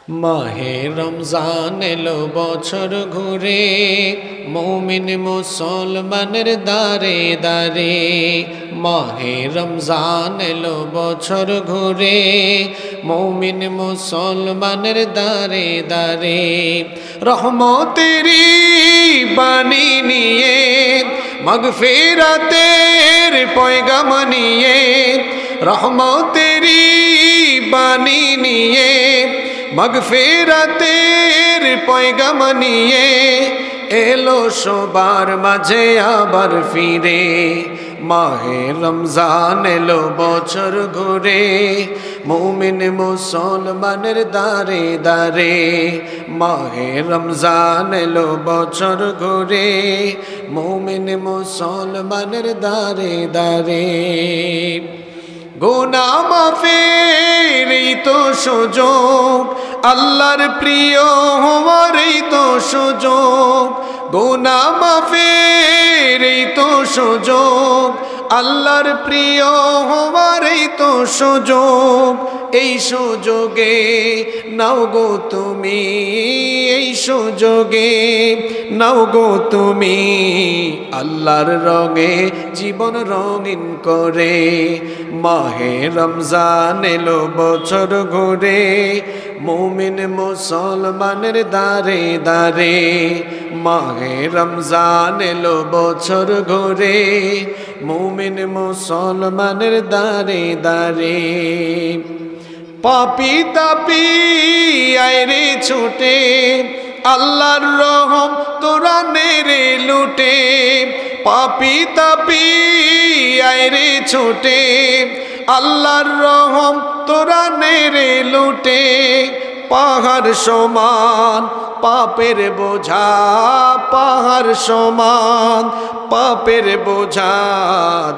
মাহে রমজান এলো বছর ঘুরে, মুমিন মুসলমানের দারে দারে। মাহে রমজান এলো বছর ঘুরে, মুমিন মুসলমানের দারে দারে। রহমতেরি বাণী নিয়ে, মাগফিরাতের পয়গাম নিয়ে, রহমতেরি বাণী নিয়ে, মাগফিরাতের পয়গাম নিয়ে এলো সবার মাঝে আবার ফিরে। মাহে রমজান এলো বছর ঘুরে, মুমিন মুসলমানের দারে দারে। মাহে রমজান এলো বছর ঘুরে, মুমিন মুসলমানের দারে দারে। গুনাহ মাফের এই তো সুযোগ, আল্লাহর প্রিয় হওয়ার এই তো সুযোগ। গুনাহ মাফের এই তো সুযোগ, আল্লাহর প্রিয় হওয়ার এই তো সুযোগ। এই সুযোগে নাও গো তুমি, এই সুযোগে নাও গো তুমি, আল্লাহর রঙে জীবন রঙিন করে। মাহে রমজান এলো বছর ঘুরে, মুমিন মুসলমানের দারে দারে। মাহে রমজান এলো বছর ঘুরে, মুমিন মুসলমানের দারে দারে। পাপী তাপী আইরে ছুটে, আল্লাহর রহম তোরা নেরে লুটে। পাপী তাপী আইরে ছুটে, আল্লাহর রহম তোরা নেরে লুটে। পাহাড় সমান পাপের বোঝা, পাহাড় সমান পাপের বোঝা,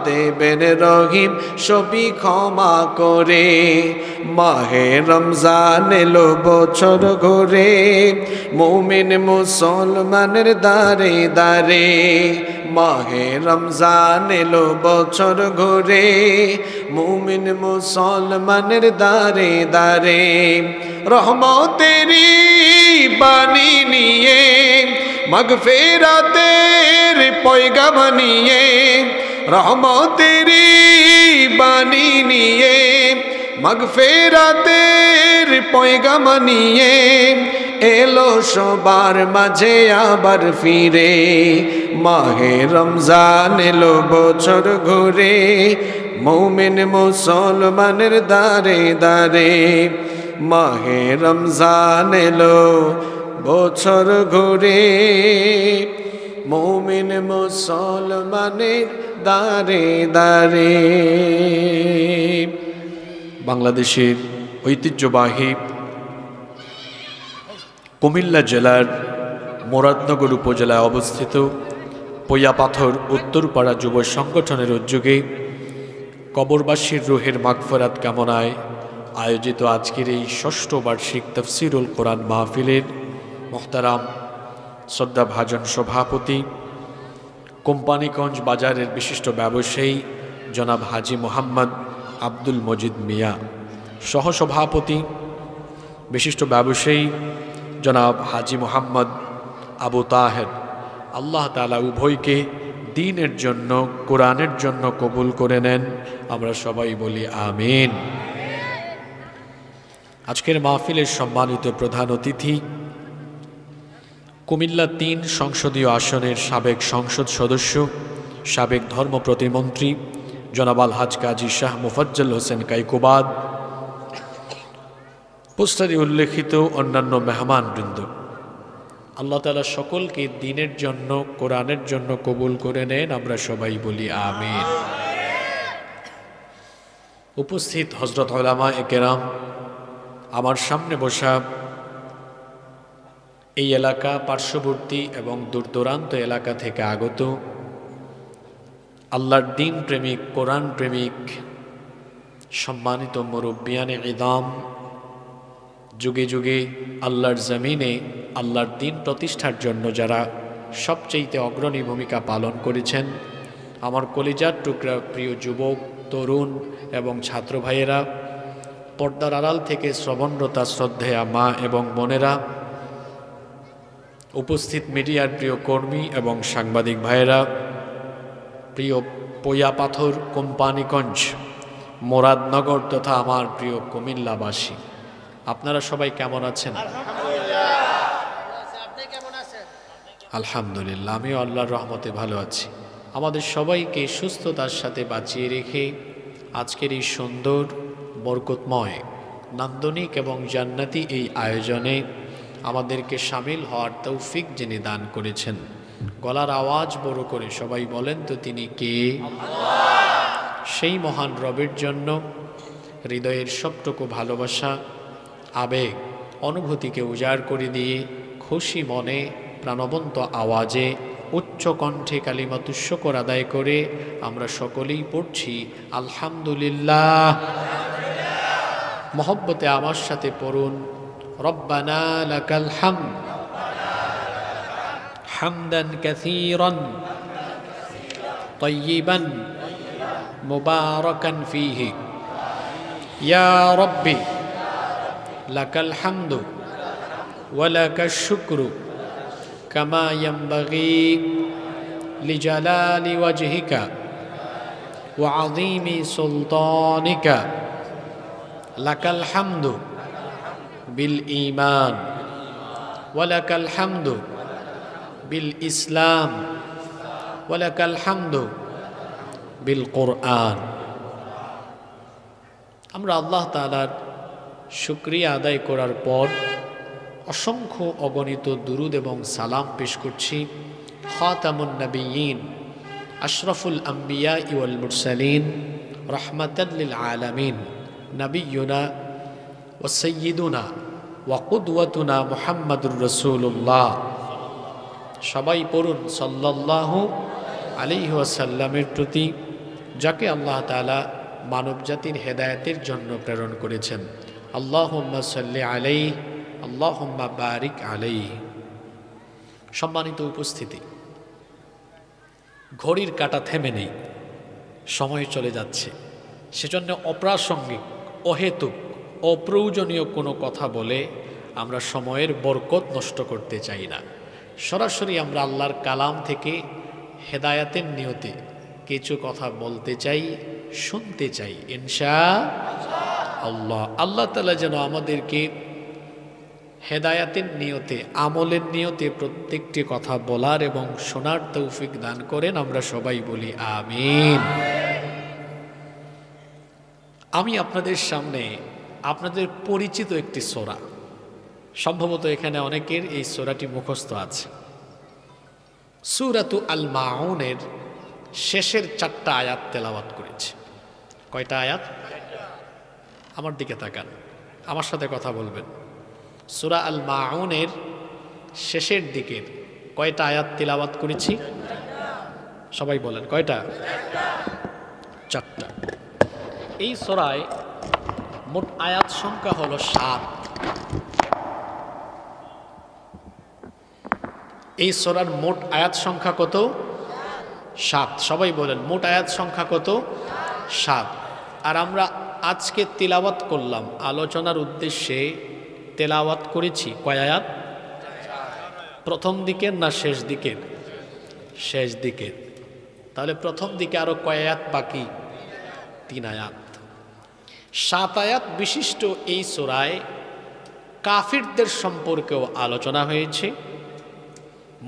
দেবেন রহিম সবই ক্ষমা করে। মাহে রমজান এলো বছর ঘুরে, মুমিন মুসলমানের দারে দারে। মাহে রমজান এলো বছর ঘুরে, মুমিন মুসলমানের দারে দারে। রহমতেরি বাণী নিয়ে, মাগফিরাতের পয়গাম নিয়ে, রহমতেরি বাণী নিয়ে, মাগফিরাতের পয়গাম নিয়ে এলো সবার মাঝে আবার ফিরে। মাহে রমজান এলো বছর ঘুরে, মুমিন মুসলমানের দারে দারে। মাহে রমজান এলো বছর ঘুরে, মুমিন মুসলমানের দারে দারে। বাংলাদেশের ঐতিহ্যবাহী কুমিল্লা জেলার মুরাদনগর উপজেলায় অবস্থিত পৈয়াপাথর উত্তরপাড়া যুব সংগঠনের উদ্যোগে কবরবাসীর রুহের মাগফিরাত কামনায় আয়োজিত আজকের এই ষষ্ঠ বার্ষিক তাফসিরুল কোরআন মাহফিলের মোহতারাম শ্রদ্ধাভাজন সভাপতি, কোম্পানিগঞ্জ বাজারের বিশিষ্ট ব্যবসায়ী জনাব হাজী মোহাম্মদ আব্দুল মজিদ মিয়া, সহসভাপতি বিশিষ্ট ব্যবসায়ী জনাব হাজী মোহাম্মদ আবু তাহের। আল্লাহ তাআলা উভয়কে দ্বীনের জন্য, কোরআনের জন্য কবুল করে নেন। আমরা সবাই বলি আমিন। আজকের মাহফিলের সম্মানিত প্রধান অতিথি, কুমিল্লা ৩ সংসদীয় আসনের সাবেক সংসদ সদস্য, সাবেক ধর্ম প্রতিমন্ত্রী জনাব আলহাজ কাজী শাহ মুফজ্জল হোসেন কাইকুবাদ, পোস্টারে উল্লেখিত অন্যান্য মেহমানবৃন্দ, আল্লাহ তাআলা সকলকে দ্বীনের জন্য, কোরআনের জন্য কবুল করে নেন। আমরা সবাই বলি আমিন। উপস্থিত হযরত উলামায়ে কেরাম, আমার সামনে বসা এই এলাকা, পার্শ্ববর্তী এবং দূরদূরান্ত এলাকা থেকে আগত আল্লাহর দ্বীন প্রেমিক, কোরআন প্রেমিক সম্মানিত মুরব্বিয়ানে ইদাম, যুগে যুগে আল্লাহর জমিনে আল্লাহর দ্বীন প্রতিষ্ঠার জন্য যারা সবচেয়ে অগ্রণী ভূমিকা পালন করেছেন, আমার কলিজার টুকরা প্রিয় যুবক, তরুণ এবং ছাত্র ভাইয়েরা, পর্দার আড়াল থেকে শ্রবণরতা শ্রদ্ধেয়া মা এবং বোনেরা, উপস্থিত মিডিয়ার প্রিয় কর্মী এবং সাংবাদিক ভাইয়েরা, প্রিয় পৈয়াপাথর কোম্পানিগঞ্জ মোরাদনগর তথা আমার প্রিয় কুমিল্লাবাসী, আপনারা সবাই কেমন আছেন? আলহামদুলিল্লাহ, আমিও আল্লাহর রহমতে ভালো আছি। আমাদের সবাইকে সুস্থতার সাথে বাঁচিয়ে রেখে আজকের এই সুন্দর বরকতময় নান্দনিক এবং জান্নাতি এই আয়োজনে আমাদেরকে সামিল হওয়ার তৌফিক যিনি দান করেছেন, গলার আওয়াজ বড় করে সবাই বলেন তো তিনি কে? সেই মহান রবের জন্য হৃদয়ের সবটুকু ভালোবাসা, আবেগ, অনুভূতিকে উজাড় করে দিয়ে খুশি মনে প্রাণবন্ত আওয়াজে উচ্চ কণ্ঠে কালিমাতুশ শুকর আদায় করে আমরা সকলেই পড়ছি আলহামদুলিল্লাহ। মহব্বতে আমার সাথে পড়ুন রব্বানা লাকাল হামদ হামদান কাসীরান তাইয়িবান মুবারাকান ফীহি ইয়া রাব্বি লাকাল হামদু ওয়া লাকাশ শুকরু কামা ইয়ানবাগি লিজালালি ওয়াজহিকা ওয়া আযীমি সুলতানিকা লাকাল হামদু বিল ঈমান ওয়া লাকাল হামদু বিল ইসলাম ওয়া লাকাল হামদু বিল কোরআন। আমরা আল্লাহ তাআলার শুকরিয়া আদায় করার পর অসংখ্য অগণিত দুরুদ এবং সালাম পেশ করছি খাতামুন নবিয়্যিন আশরাফুল আম্বিয়া ওয়াল মুরসালিন রাহমাতাল লিল আলামিন নবিয়্যুনা ওয়া সাইয়্যিদুনা ওয়া কুদওয়াতুনা মুহাম্মাদুর রাসূলুল্লাহ। সবাই পড়ুন সাল্লাল্লাহু আলাইহি ওয়াসাল্লামের প্রতি, যাকে আল্লাহ তাআলা মানবজাতির হেদায়েতের জন্য প্রেরণ করেছেন। আল্লাহুম্মা সাল্লি আলাইহি আল্লাহুম্মা বারিক আলাইহি। সম্মানিত উপস্থিতি, ঘড়ির কাঁটা থেমে নেই, সময় চলে যাচ্ছে। সেজন্য অপ্রাসঙ্গিক, অহেতুক, অপ্রয়োজনীয় কোনো কথা বলে আমরা সময়ের বরকত নষ্ট করতে চাই না। সরাসরি আমরা আল্লাহর কালাম থেকে হেদায়াতের নিয়তে কিছু কথা বলতে চাই, শুনতে চাই ইনশাআল্লাহ। আল্লাহ তাআলা যেন আমাদেরকে হেদায়াতের নিয়তে, আমলের নিয়তে প্রত্যেকটি কথা বলার এবং শোনার তৌফিক দান করেন। আমরা সবাই বলি আমিন। আমি আপনাদের সামনে আপনাদের পরিচিত একটি সূরা, সম্ভবত এখানে অনেকের এই সূরাটি মুখস্থ আছে। সূরাতু আল মাউনের শেষের 4টা আয়াত তেলাওয়াত করেছি। কয়টা আয়াত? আমার দিকে তাকান, আমার সাথে কথা বলবেন। সূরা আল মাউনের শেষের দিকের কয়টা আয়াত তিলাওয়াত করেছি? সবাই বলেন কয়টা? 4টা। এই সূরায় মোট আয়াত সংখ্যা হলো 7। এই সূরার মোট আয়াত সংখ্যা কত? 7। সবাই বলেন মোট আয়াত সংখ্যা কত? 7। আর আমরা আজকে তিলাওয়াত করলাম, আলোচনার উদ্দেশ্যে তেলাওয়াত করেছি কয় আয়াত? প্রথম দিকের না শেষ দিকের? শেষ দিকের। তাহলে প্রথম দিকে আরো কয় আয়াত বাকি? 3 আয়াত। 7 আয়াত বিশিষ্ট এই সূরায় কাফিরদের সম্পর্কেও আলোচনা হয়েছে,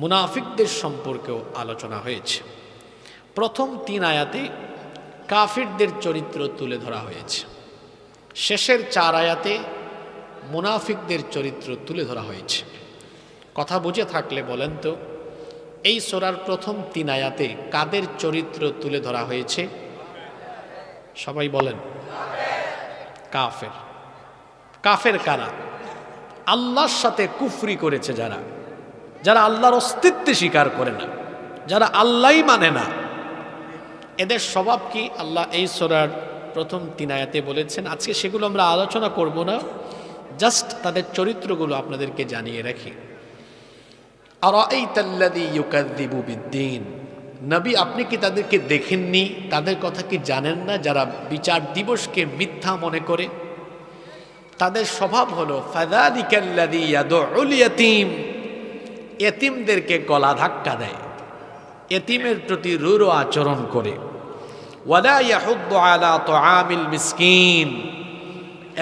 মুনাফিকদের সম্পর্কেও আলোচনা হয়েছে। প্রথম 3 আয়াতে কাফিরদের চরিত্র তুলে ধরা হয়েছে, শেষের 4 আয়াতে মুনাফিকদের চরিত্র তুলে ধরা হয়েছে। কথা বুঝে থাকলে বলেন তো, এই সূরার প্রথম 3 আয়াতে কাদের চরিত্র তুলে ধরা হয়েছে? সবাই বলেন। কাফের। কাফের কারা? আল্লাহর সাথে কুফরি করেছে যারা, যারা আল্লাহর অস্তিত্ব স্বীকার করে না, যারা আল্লাহই মানে না। এদের স্বভাব কি আল্লাহ এই সূরার প্রথম 3 আয়াতে বলেছেন। আজকে সেগুলো আমরা আলোচনা করব না, জাস্ট তাদের চরিত্রগুলো আপনাদেরকে জানিয়ে রাখি। আরাআইতাল্লাযী ইউকাযযিবু বিদ্দীন, নবী আপনি কি তাদেরকে দেখেননি? তাদের কথা কি জানেন না যারা বিচার দিবসকে মিথ্যা মনে করে? তাদের স্বভাব হলো ফাযালিকাল্লাযী ইয়াদউল ইয়াতীম, এতিমদেরকে গলা ধাক্কা দেয়, এতিমের প্রতি রূঢ় আচরণ করে। ওয়ালা ইয়াহুদ্দু আলা তুআমিল মিসকিন,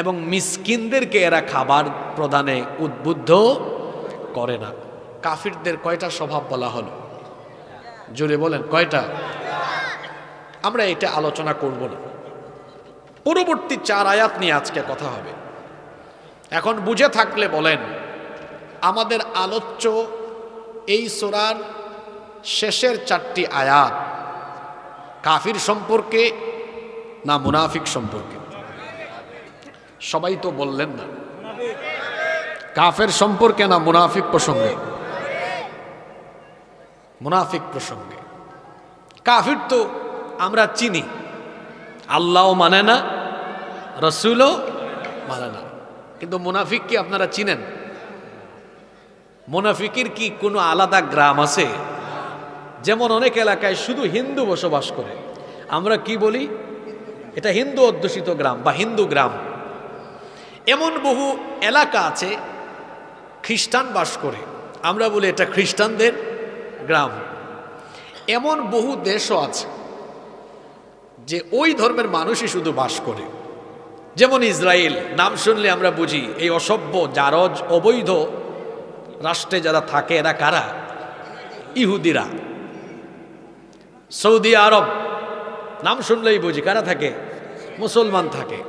এবং মিসকিনদেরকে এরা খাবার প্রদানে উদ্বুদ্ধ করে না। কাফিরদের কয়টা স্বভাব বলা হলো? জোরে বলেন কয়টা? আমরা এটা আলোচনা করব না, পরবর্তী 4 আয়াত নিয়ে আজকে কথা হবে। এখন বুঝে থাকলে বলেন, আমাদের আলোচ্য এই সূরার শেষের 4টি আয়াত কাফির সম্পর্কে না মুনাফিক সম্পর্কে? সবাই তো বললেন না। কাফের সম্পর্কে না মুনাফিক প্রসঙ্গে? মুনাফিক প্রসঙ্গে। কাফির তো আমরা চিনি, আল্লাহও মানে না, রসুলও মানে না। কিন্তু মুনাফিক কি আপনারা চিনেন? মুনাফিকের কি কোনো আলাদা গ্রাম আছে? যেমন অনেক এলাকায় শুধু হিন্দু বসবাস করে, আমরা কি বলি? এটা হিন্দু অধ্যুষিত গ্রাম বা হিন্দু গ্রাম। এমন বহু এলাকা আছে খ্রিস্টান বাস করে, আমরা বলি এটা খ্রিস্টানদের গ্রাম। এমন বহু দেশও আছে যে ওই ধর্মের মানুষই শুধু বাস করে। যেমন ইসরায়েল, নাম শুনলে আমরা বুঝি এই অসভ্য জারজ অবৈধ রাষ্ট্রে যারা থাকে এরা কারা? ইহুদিরা। সৌদি আরব, নাম শুনলেই বুঝি কারা থাকে? মুসলমান থাকে।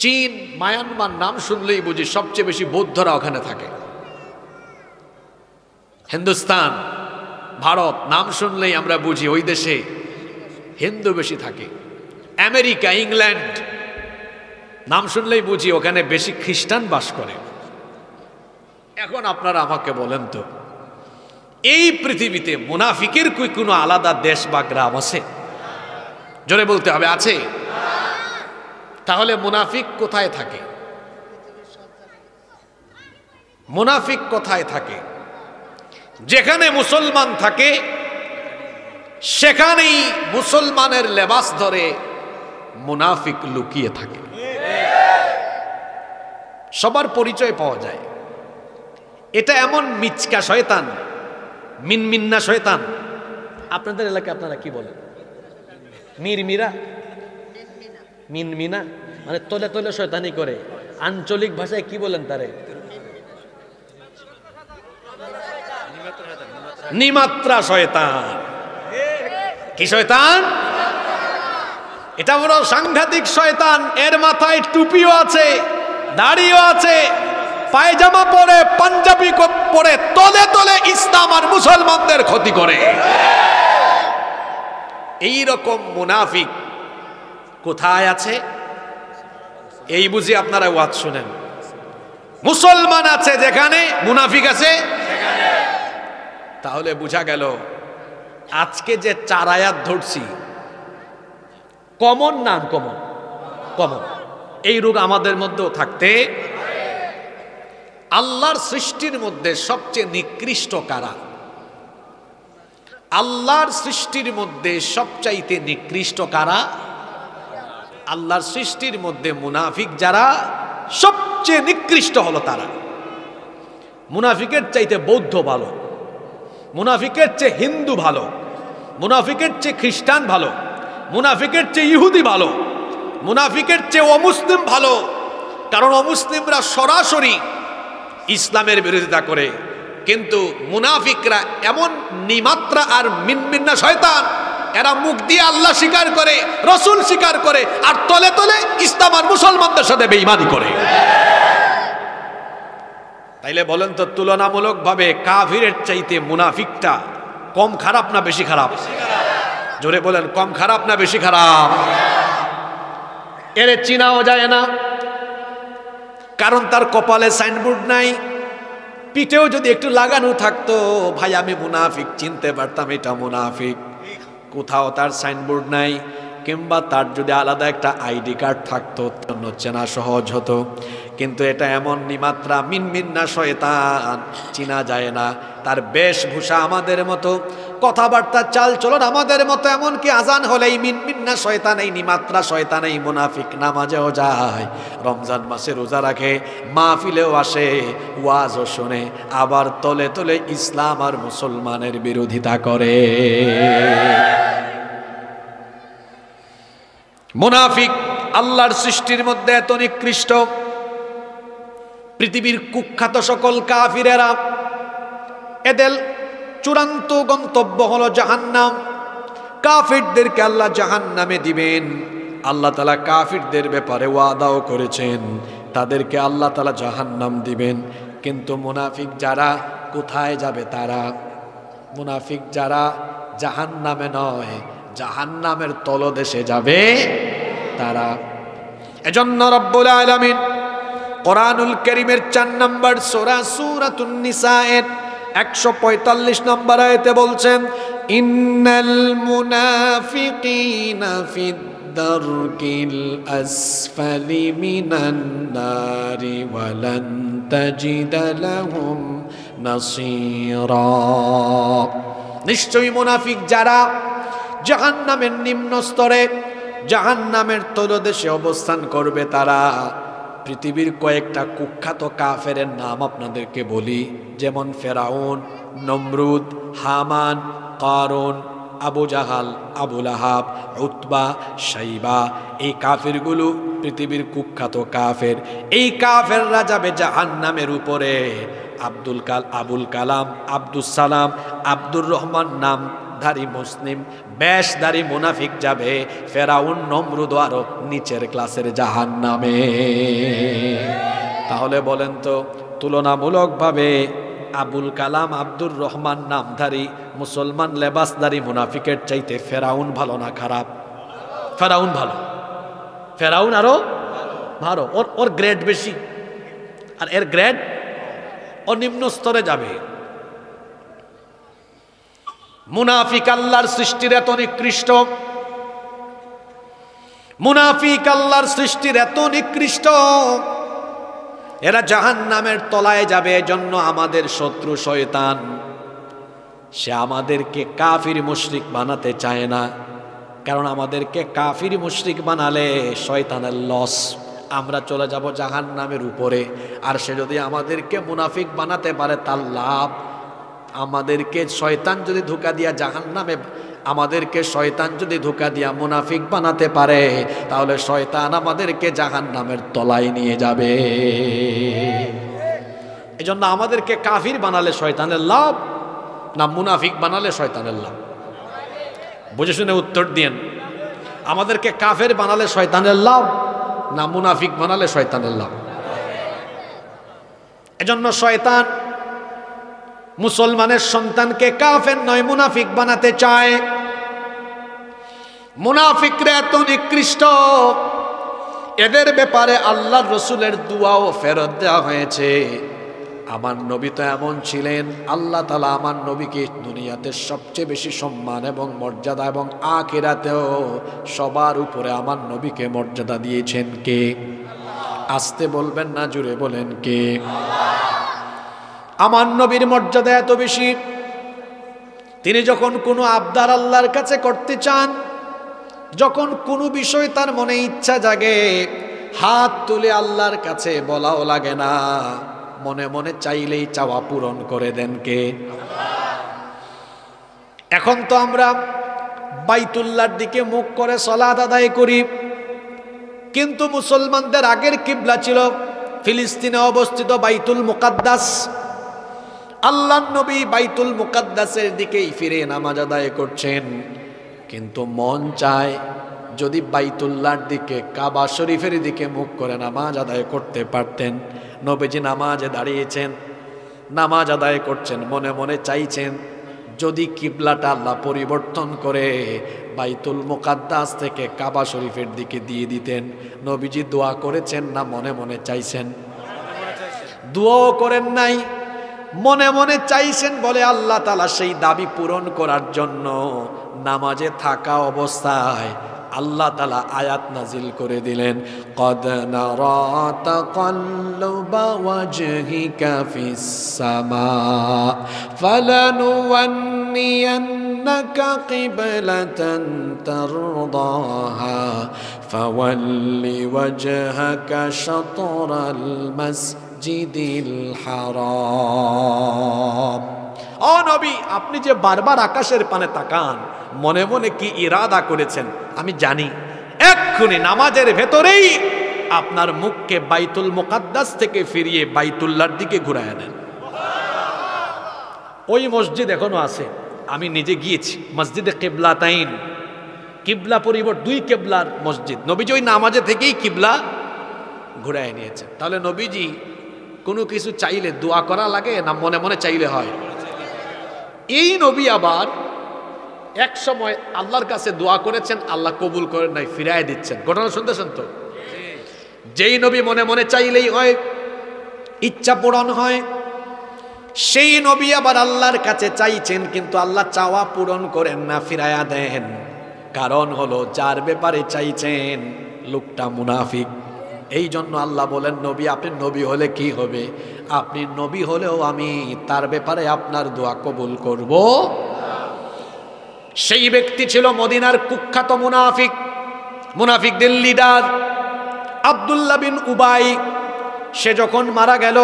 চীন, মায়ানমার, নাম শুনলেই বুঝি সবচেয়ে বেশি বৌদ্ধরা ওখানে থাকে। হিন্দুস্তান, ভারত, নাম শুনলেই আমরা বুঝি ওই দেশে হিন্দু বেশি থাকে। আমেরিকা, ইংল্যান্ড, নাম শুনলেই বুঝি ওখানে বেশি খ্রিস্টান বাস করে। এখন আপনারা আমাকে বলেন তো, এই পৃথিবীতে মুনাফিকের কি কোনো আলাদা দেশ বা গ্রাম আছে? জোরে বলতে হবে, আছে? তাহলে মুনাফিক কোথায় থাকে? মুনাফিক কোথায় থাকে? যেখানে মুসলমান থাকে সেখানেই মুসলমানের লেবাস ধরে মুনাফিক লুকিয়ে থাকে। সবার পরিচয় পাওয়া যায়। এটা এমন মিচকা শয়তান, মিনমিন্না শয়তান। আপনাদের এলাকায় আপনারা কি বলেন? মিরমিরা, মিনমিনা, মানে তলে তলে শয়তানি করে। আঞ্চলিক ভাষায় কি বলেন তারে? নিমাত্রা শয়তান। কি শয়তান? এটা বড় সাংঘাতিক শয়তান। এর মাথায় টুপিও আছে, দাড়িও আছে, পায়জামা পরে, পাঞ্জাবি পরে, তলে তলে ইসলাম আর মুসলমানদের ক্ষতি করে। এই রকম মুনাফিক কোথায় আছে? এই বুঝি আপনারা ওয়াজ শুনেন। মুসলমান আছে যেখানে, মুনাফিক আছে সেখানে। তাহলে বুঝা গেল আজকে যে 4 আয়াত ধরছি কমন না আনকমন? কমন। এই রোগ আমাদের মধ্যেও থাকতে। আল্লাহর সৃষ্টির মধ্যে সবচেয়ে নিকৃষ্ট কারা? আল্লাহর সৃষ্টির মধ্যে সবচাইতে নিকৃষ্ট কারা? আল্লাহর সৃষ্টির মধ্যে মুনাফিক যারা, সবচেয়ে নিকৃষ্ট হলো তারা। মুনাফিকের চাইতে বৌদ্ধ ভালো, মুনাফিকের চেয়ে হিন্দু ভালো, মুনাফিকের চেয়ে খ্রিস্টান ভালো, মুনাফিকের চেয়ে ইহুদি ভালো, মুনাফিকের চেয়ে অমুসলিম ভালো। কারণ অমুসলিমরা সরাসরি ইসলামের বিরোধিতা করে, কিন্তু মুনাফিকরা এমন নিমাত্রা আর মিনমিন্না শয়তান, এরা মুখ দিয়ে আল্লাহ স্বীকার করে, রসুল স্বীকার করে, আর তলে তলে ইসলাম আর মুসলমানদের সাথে বেঈমানি করে। তাইলে বলেন তো, তুলনামূলকভাবে কাফিরের চাইতে মুনাফিকটা কম খারাপ না বেশি খারাপ? জোরে বলেন, কম খারাপ না বেশি খারাপ? এর চিনাও যায় না, কারণ তার কপালে সাইনবোর্ড নাই। পিঠেও যদি একটু লাগানো থাকতো, ভাই আমি মুনাফিক, চিনতে পারতাম এটা মুনাফিক। কোথাও তার সাইনবোর্ড নাই, কিংবা তার যদি আলাদা একটা আইডি কার্ড থাকতো চেনা সহজ হতো। কিন্তু এটা এমন নিমাত্রা মিনমিন্না শয়তান, চিনা যায় না। তার বেশভূষা আমাদের মতো, কথাবার্তা চাল চলন আমাদের মতো, এমনকি আজান হলেই মিনমিন্না শয়তানাইনি মাত্রা শয়তানাই মুনাফিক। নামাজেও যায়, রমজান মাসে রোজা রাখে, মাহফিলেও আসে, ওয়াজও শোনে, আবার তলে তলে ইসলাম আর মুসলমানের বিরোধিতা করে। মুনাফিক আল্লাহর সৃষ্টির মধ্যে এত নিকৃষ্ট, পৃথিবীর কুখ্যাত সকল কাফিরেরা এদের চূড়ান্ত গন্তব্য হলো জাহান্নাম। কাফিরদেরকে আল্লাহ জাহান্নামে দিবেন। আল্লাহ তাআলা কাফিরদের ব্যাপারে ওয়াদাও করেছেন, তাদেরকে আল্লাহ তাআলা জাহান্নাম দিবেন। কিন্তু মুনাফিক যারা কোথায় যাবে? তারা মুনাফিক যারা জাহান্নামে নয়, জাহান্নামের তলদেশে যাবে তারা। এজন্য রব্বুল আলামিন কোরআনুল কারীমের 4 নম্বর সূরা সূরাতুন নিসায়ের 145 নম্বর আয়াতে বলছেন, ইন্নাল মুনাফিকিনা ফিদ দারকিল আসফালি মিনান নারি ওয়ালান তাজিদা লাহুম নাসীরা। নিশ্চয়ই মুনাফিক যারা জাহান্নামের নিম্ন স্তরে, জাহান্নামের তলদেশে অবস্থান করবে, তারা পৃথিবীর কয়েকটা কুখ্যাত কাফেরের নাম আপনাদেরকে বলি, যেমন ফেরাউন, নমরুদ, হামান, কারুন, আবু জাহাল, আবু লাহাব, উতবা, শাইবা। এই কাফেরগুলো পৃথিবীর কুখ্যাত কাফের। এই কাফেররা যাবে জাহান্নামের উপরে। আবুল কালাম, আব্দুস সালাম, আব্দুর রহমান নামধারী মুসলিম বেশধারী মুনাফিক যাবে ফেরাউন, নমরুদ আরো নিচের ক্লাসের জাহান্নামে। তাহলে বলেন তো, তুলনামূলকভাবে আবুল কালাম, আব্দুর রহমান নামধারী মুসলমান লেবাসধারী মুনাফিকের চাইতে ফেরাউন ভালো না খারাপ? ফেরাউন ভালো, ফেরাউন আরো ভালো। ওর গ্রেড বেশি, আর এর গ্রেড ও নিম্ন স্তরে যাবে। মুনাফিক আল্লাহর সৃষ্টির এত নিকৃষ্ট, মুনাফিক আল্লাহর সৃষ্টির এত নিকৃষ্ট, এরা জাহান্নামের তলায় যাবে। এজন্য আমাদের শত্রু শয়তান, সে আমাদেরকে কাফির মুশরিক বানাতে চায় না, কারণ আমাদেরকে কাফির মুশরিক বানালে শয়তানের লস, আমরা চলে যাব জাহান্নামের উপরে। আর সে যদি আমাদেরকে মুনাফিক বানাতে পারে তার লাভ। আমাদেরকে শয়তান যদি ধোঁকা দিয়া জাহান্নামে, আমাদেরকে শয়তান যদি ধোঁকা দিয়া মুনাফিক বানাতে পারে, তাহলে শয়তান আমাদেরকে জাহান্নামের তলায় নিয়ে যাবে। এজন্য আমাদেরকে কাফির বানালে শয়তানের লাভ, না মুনাফিক বানালে শয়তানের লাভ? বুঝে শুনে উত্তর দিয়েন। আমাদেরকে কাফের বানালে শয়তানের লাভ, না মুনাফিক বানালে শয়তানের লাভ? এজন্য শয়তান মুসলমানের সন্তানকে কাফের নয় মুনাফিক বানাতে চায়। মুনাফিকরা এত নিকৃষ্ট, এদের ব্যাপারে আল্লাহর রসুলের দুয়াও ফেরত দেওয়া হয়েছে। আমার নবী তো এমন ছিলেন, আল্লাহ তাআলা আমার নবীকে দুনিয়াতে সবচেয়ে বেশি সম্মান এবং মর্যাদা, এবং আখিরাতেও সবার উপরে আমার নবীকে মর্যাদা দিয়েছেন কে? আসতে বলবেন না, জুড়ে বলেন কে? আমার নবীর মর্যাদা এত বেশি, তিনি যখন কোনো আবদার আল্লাহর কাছে করতে চান, যখন কোনো বিষয় তার মনে ইচ্ছা জাগে, হাত তুলে আল্লাহর কাছে বলাও লাগে না, মনে মনে চাইলেই চাওয়া পূরণ করে দেন কে? এখন তো আমরা বাইতুল্লাহর দিকে মুখ করে সালাত আদায় করি, কিন্তু মুসলমানদের আগের কিবলা ছিল ফিলিস্তিনে অবস্থিত বাইতুল মুকাদ্দাস। আল্লাহর নবী বাইতুল মুকাদ্দাসের দিকেই ফিরে নামাজ আদায় করছেন, কিন্তু মন চায় যদি বাইতুল্লাহর দিকে, কাবা শরীফের দিকে মুখ করে নামাজ আদায় করতে পারতেন। নবীজি নামাজে দাঁড়িয়েছেন, নামাজ আদায় করছেন, মনে মনে চাইছেন যদি কিবলাটা আল্লাহ পরিবর্তন করে বাইতুল মুকাদ্দাস থেকে কাবা শরীফের দিকে দিয়ে দিতেন। নবীজি দোয়া করেছেন না মনে মনে চাইছেন? দোয়াও করেন নাই, মনে মনে চাইছেন বলে আল্লাহ তাআলা সেই দাবি পূরণ করার জন্য নামাজে থাকা অবস্থায় আল্লাহ তাআলা আয়াত নাজিল করে দিলেন, কদ নারা তাকাল্লুবা ওয়াজহিকা ফিস সামা ফালানুওয়ান্নিয়ান ইন্নাকা কিবলাতান তারদাহা ফাওয়াল্লি ওয়াজহাকা শাতরাল মাসজিদিল হারাম। ও নবী, আপনি যে বারবার আকাশের পানে তাকান, মনে মনে কি ইরাদা করেছেন আমি জানি। এক্ষুনি নামাজের ভেতরেই আপনার মুখকে বাইতুল মুকাদ্দাস থেকে ফিরিয়ে বাইতুল্লাহর দিকে ঘুরায় নেন। ওই মসজিদ এখনো আছে, আমি নিজে গিয়েছি। মসজিদে কিবলাতাইন, কিবলা পরিবর্তন, দুই কিবলার মসজিদ। নবীজি ওই নামাজে থেকেই কিবলা ঘুরায় নিয়েছেন। তাহলে নবীজি কোনো কিছু চাইলে দোয়া করা লাগে না মনে মনে চাইলে হয়? এই নবী আবার এক সময় আল্লাহর কাছে দোয়া করেছেন, আল্লাহ কবুল করেন নাই, ফিরায় দিচ্ছেন। ঘটনা শুনতেছেন তো? যেই নবী মনে মনে চাইলেই হয়, ইচ্ছা পূরণ হয়, সেই নবী আবার আল্লাহর কাছে চাইছেন, কিন্তু আল্লাহ চাওয়া পূরণ করেন না, ফিরায়া দেন। কারণ হলো যার ব্যাপারে চাইছেন লোকটা মুনাফিক। এই জন্য আল্লাহ বলেন, নবী আপনি নবী হলে কি হবে, আপনি নবী হলেও আমি তার ব্যাপারে আপনার দোয়া কবুল করব। সেই ব্যক্তি ছিল মদিনার কুখ্যাত মুনাফিক, মুনাফিকদের লিডার আব্দুল্লাহ বিন উবাই। সে যখন মারা গেল,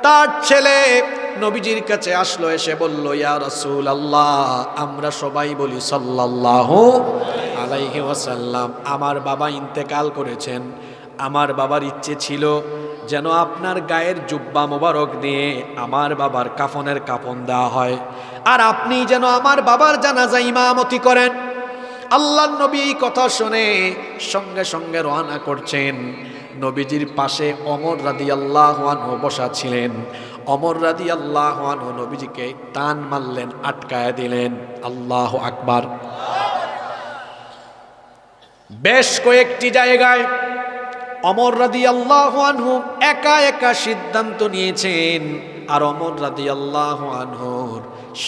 তার ছেলে নবীজির কাছে আসলো, এসে বলল, ইয়া রাসূলুল্লাহ, আমরা সবাই বলি সাল্লাল্লাহু আলাইহি ওয়াসাল্লাম, আমার বাবা ইন্তেকাল করেছেন। আমার বাবার ইচ্ছে ছিল যেন আপনার গায়ের জুব্বা মোবারক দিয়ে আমার বাবার কাফনের কাফন দেওয়া হয়, আর আপনি যেন আমার বাবার জানাজা ইমামতি করেন। আল্লাহর নবী এই কথা শুনে সঙ্গে সঙ্গে রওনা করছেন। নবীজির পাশে ওমর রাদিয়াল্লাহু আনহু বসা ছিলেন। ওমর রাদিয়াল্লাহু আনহু নবীজিকে টান মারলেন, আটকায় দিলেন। আল্লাহু আকবার। বেশ কয়েকটি জায়গায় ওমর রাদিয়াল্লাহু আনহু একা একা সিদ্ধান্ত নিয়েছেন, আর ওমর রাদিয়াল্লাহু আনহুর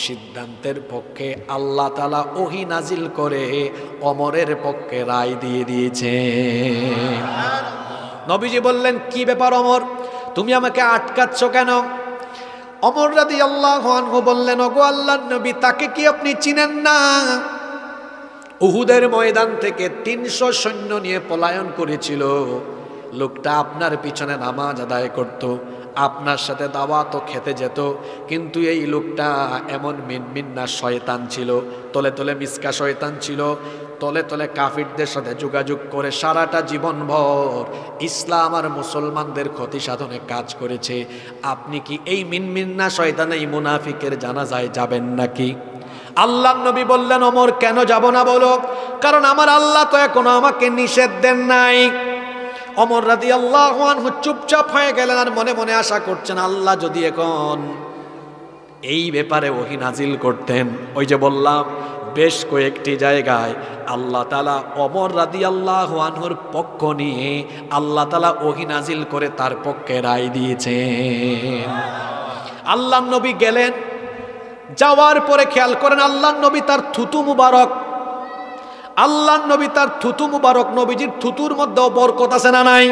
সিদ্ধান্তের পক্ষে আল্লাহ তাআলা ওহী নাজিল করে ওমরের পক্ষে রায় দিয়ে দিয়েছেন। নবীজি বললেন, কি ব্যাপার ওমর, তুমি আমাকে আটকাচ্ছ কেন? ওমর রাদিয়াল্লাহু আনহু বললেন, ওগো আল্লাহর নবী, তাকে কি আপনি চিনেন না? উহুদের ময়দান থেকে 300 সৈন্য নিয়ে পলায়ন করেছিল। লোকটা আপনার পিছনে নামাজ আদায় করত, আপনার সাথে দাওয়াতও খেতে যেত, কিন্তু এই লোকটা এমন মিনমিন্না শয়তান ছিল, তলে তলে মিসকা শয়তান ছিল। তলে তলে কাফিরদের সাথে যোগাযোগ করে সারাটা জীবনভর ইসলাম আর মুসলমানদের ক্ষতি সাধনে কাজ করেছে। আপনি কি এই মিনমিন্না শয়তান, এই মুনাফিকের জানাজায় যাবেন নাকি? আল্লাহর নবী বললেন, ওমর কেন যাব না বলো? কারণ আমার আল্লাহ তো এখনো আমাকে নিষেধ দেন নাই। ওমর রাদিয়াল্লাহু আনহু চুপচাপ হয়ে গেলেন, আর মনে মনে আশা করছেন আল্লাহ যদি এখন এই ব্যাপারে ওহী নাজিল করতেন। ওই যে বললাম, বেশ কয়েকটি জায়গায় আল্লাহ তাআলা ওমর রাদিয়াল্লাহু আনহুর পক্ষ নিয়ে আল্লাহ তাআলা ওহী নাজিল করে তার পক্ষে রায় দিয়েছেন। আল্লাহর নবী গেলেন, যাওয়ার পরে খেয়াল করেন আল্লাহর নবী তার থুতু মুবারক, আল্লাহর নবী তার থুতু মুবারক, নবীজির থুতুর মধ্যেও বরকত আছে না নাই?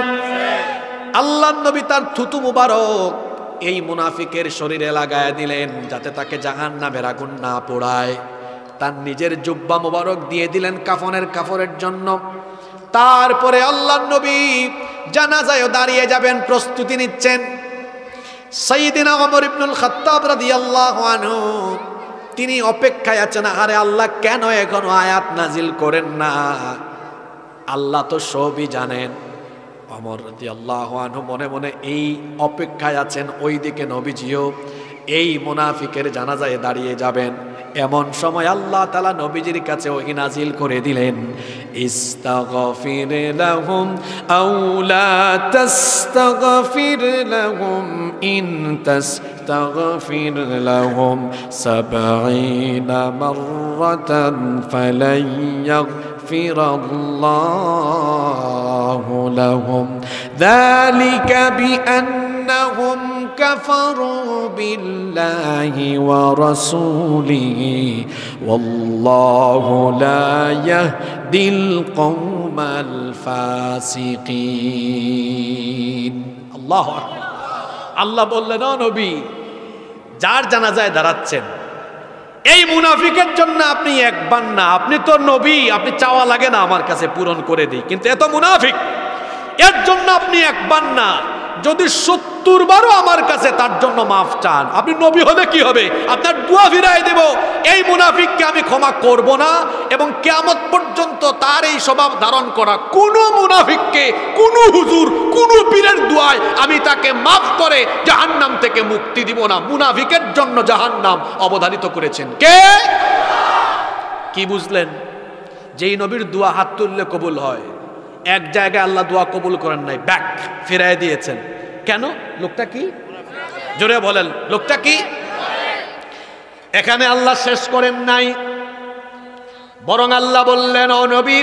আল্লাহর নবী তার থুতু মুবারক এই মুনাফিকের শরীরে লাগায় দিলেন, যাতে তাকে জাহান্নামের আগুন না পোড়ায়। তার নিজের জুব্বা মুবারক দিয়ে দিলেন কাফনের কাপড়ের জন্য। তারপরে আল্লাহর নবী জানাজায় দাঁড়িয়ে যাবেন, প্রস্তুতি নিচ্ছেন। সাইয়্যিদিনা ওমর ইবনুল খাত্তাব রাদিয়াল্লাহু আনহু তিনি অপেক্ষায় আছেন, আরে আল্লাহ কেন এখনো আয়াত নাজিল করেন না? আল্লাহ তো সবই জানেন। ওমর রাদিয়াল্লাহু আনহু মনে মনে এই অপেক্ষায় আছেন, ওইদিকে নবীজিও এই মুনাফিকের জানাজায় দাঁড়িয়ে যাবেন। এমন সময় আল্লাহ তাআলা নবীজির কাছে ওহী নাজিল করে দিলেন, ইস্তাগফির লাহুম আও লা তাস্তাগফির লাহুম ইন তাস্তাগফির লাহুম 70 মাররাতান ফালান ইয়াগফিরাল্লাহু লাহুম যালিকা বিআন্নাহুম كفروا بالله ورسوله والله لا يهدي القوم الفاسقين। আল্লাহু আকবার। আল্লাহ বললেন, ও নবী, যার জানাজায় দাঁড়াচ্ছেন এই মুনাফিকের জন্য আপনি একবার না, আপনি তো নবী, আপনি চাওয়া লাগে না আমার কাছে পূরণ করে দিই, কিন্তু এত মুনাফিক, এর জন্য আপনি একবার না, যদি 70 বারও আমার কাছে তার জন্য মাফ চান, আপনি নবী হলে কি হবে, আপনার দোয়া ফিরাই দেব। এই মুনাফিককে আমি ক্ষমা করব না, এবং কিয়ামত পর্যন্ত তার এই স্বভাব ধারণ করা কোন মুনাফিককে, কোন হুজুর, কোন পীরের দোয়ায় আমি তাকে মাফ করে জাহান্নাম থেকে মুক্তি দিব না। মুনাফিকের জন্য জাহান্নাম অবধারিত করেছেন কে? কি বুঝলেন? যেই নবীর দোয়া হাত তুললে কবুল হয়, এক জায়গায় আল্লাহ দোয়া কবুল করেন নাই, ব্যাক ফিরাই দিয়েছেন। কেন? লোকটা কি? জোরে বলেন, লোকটা কি? এখানে আল্লাহ শেষ করেন নাই, বরং আল্লাহ বললেন, ও নবী,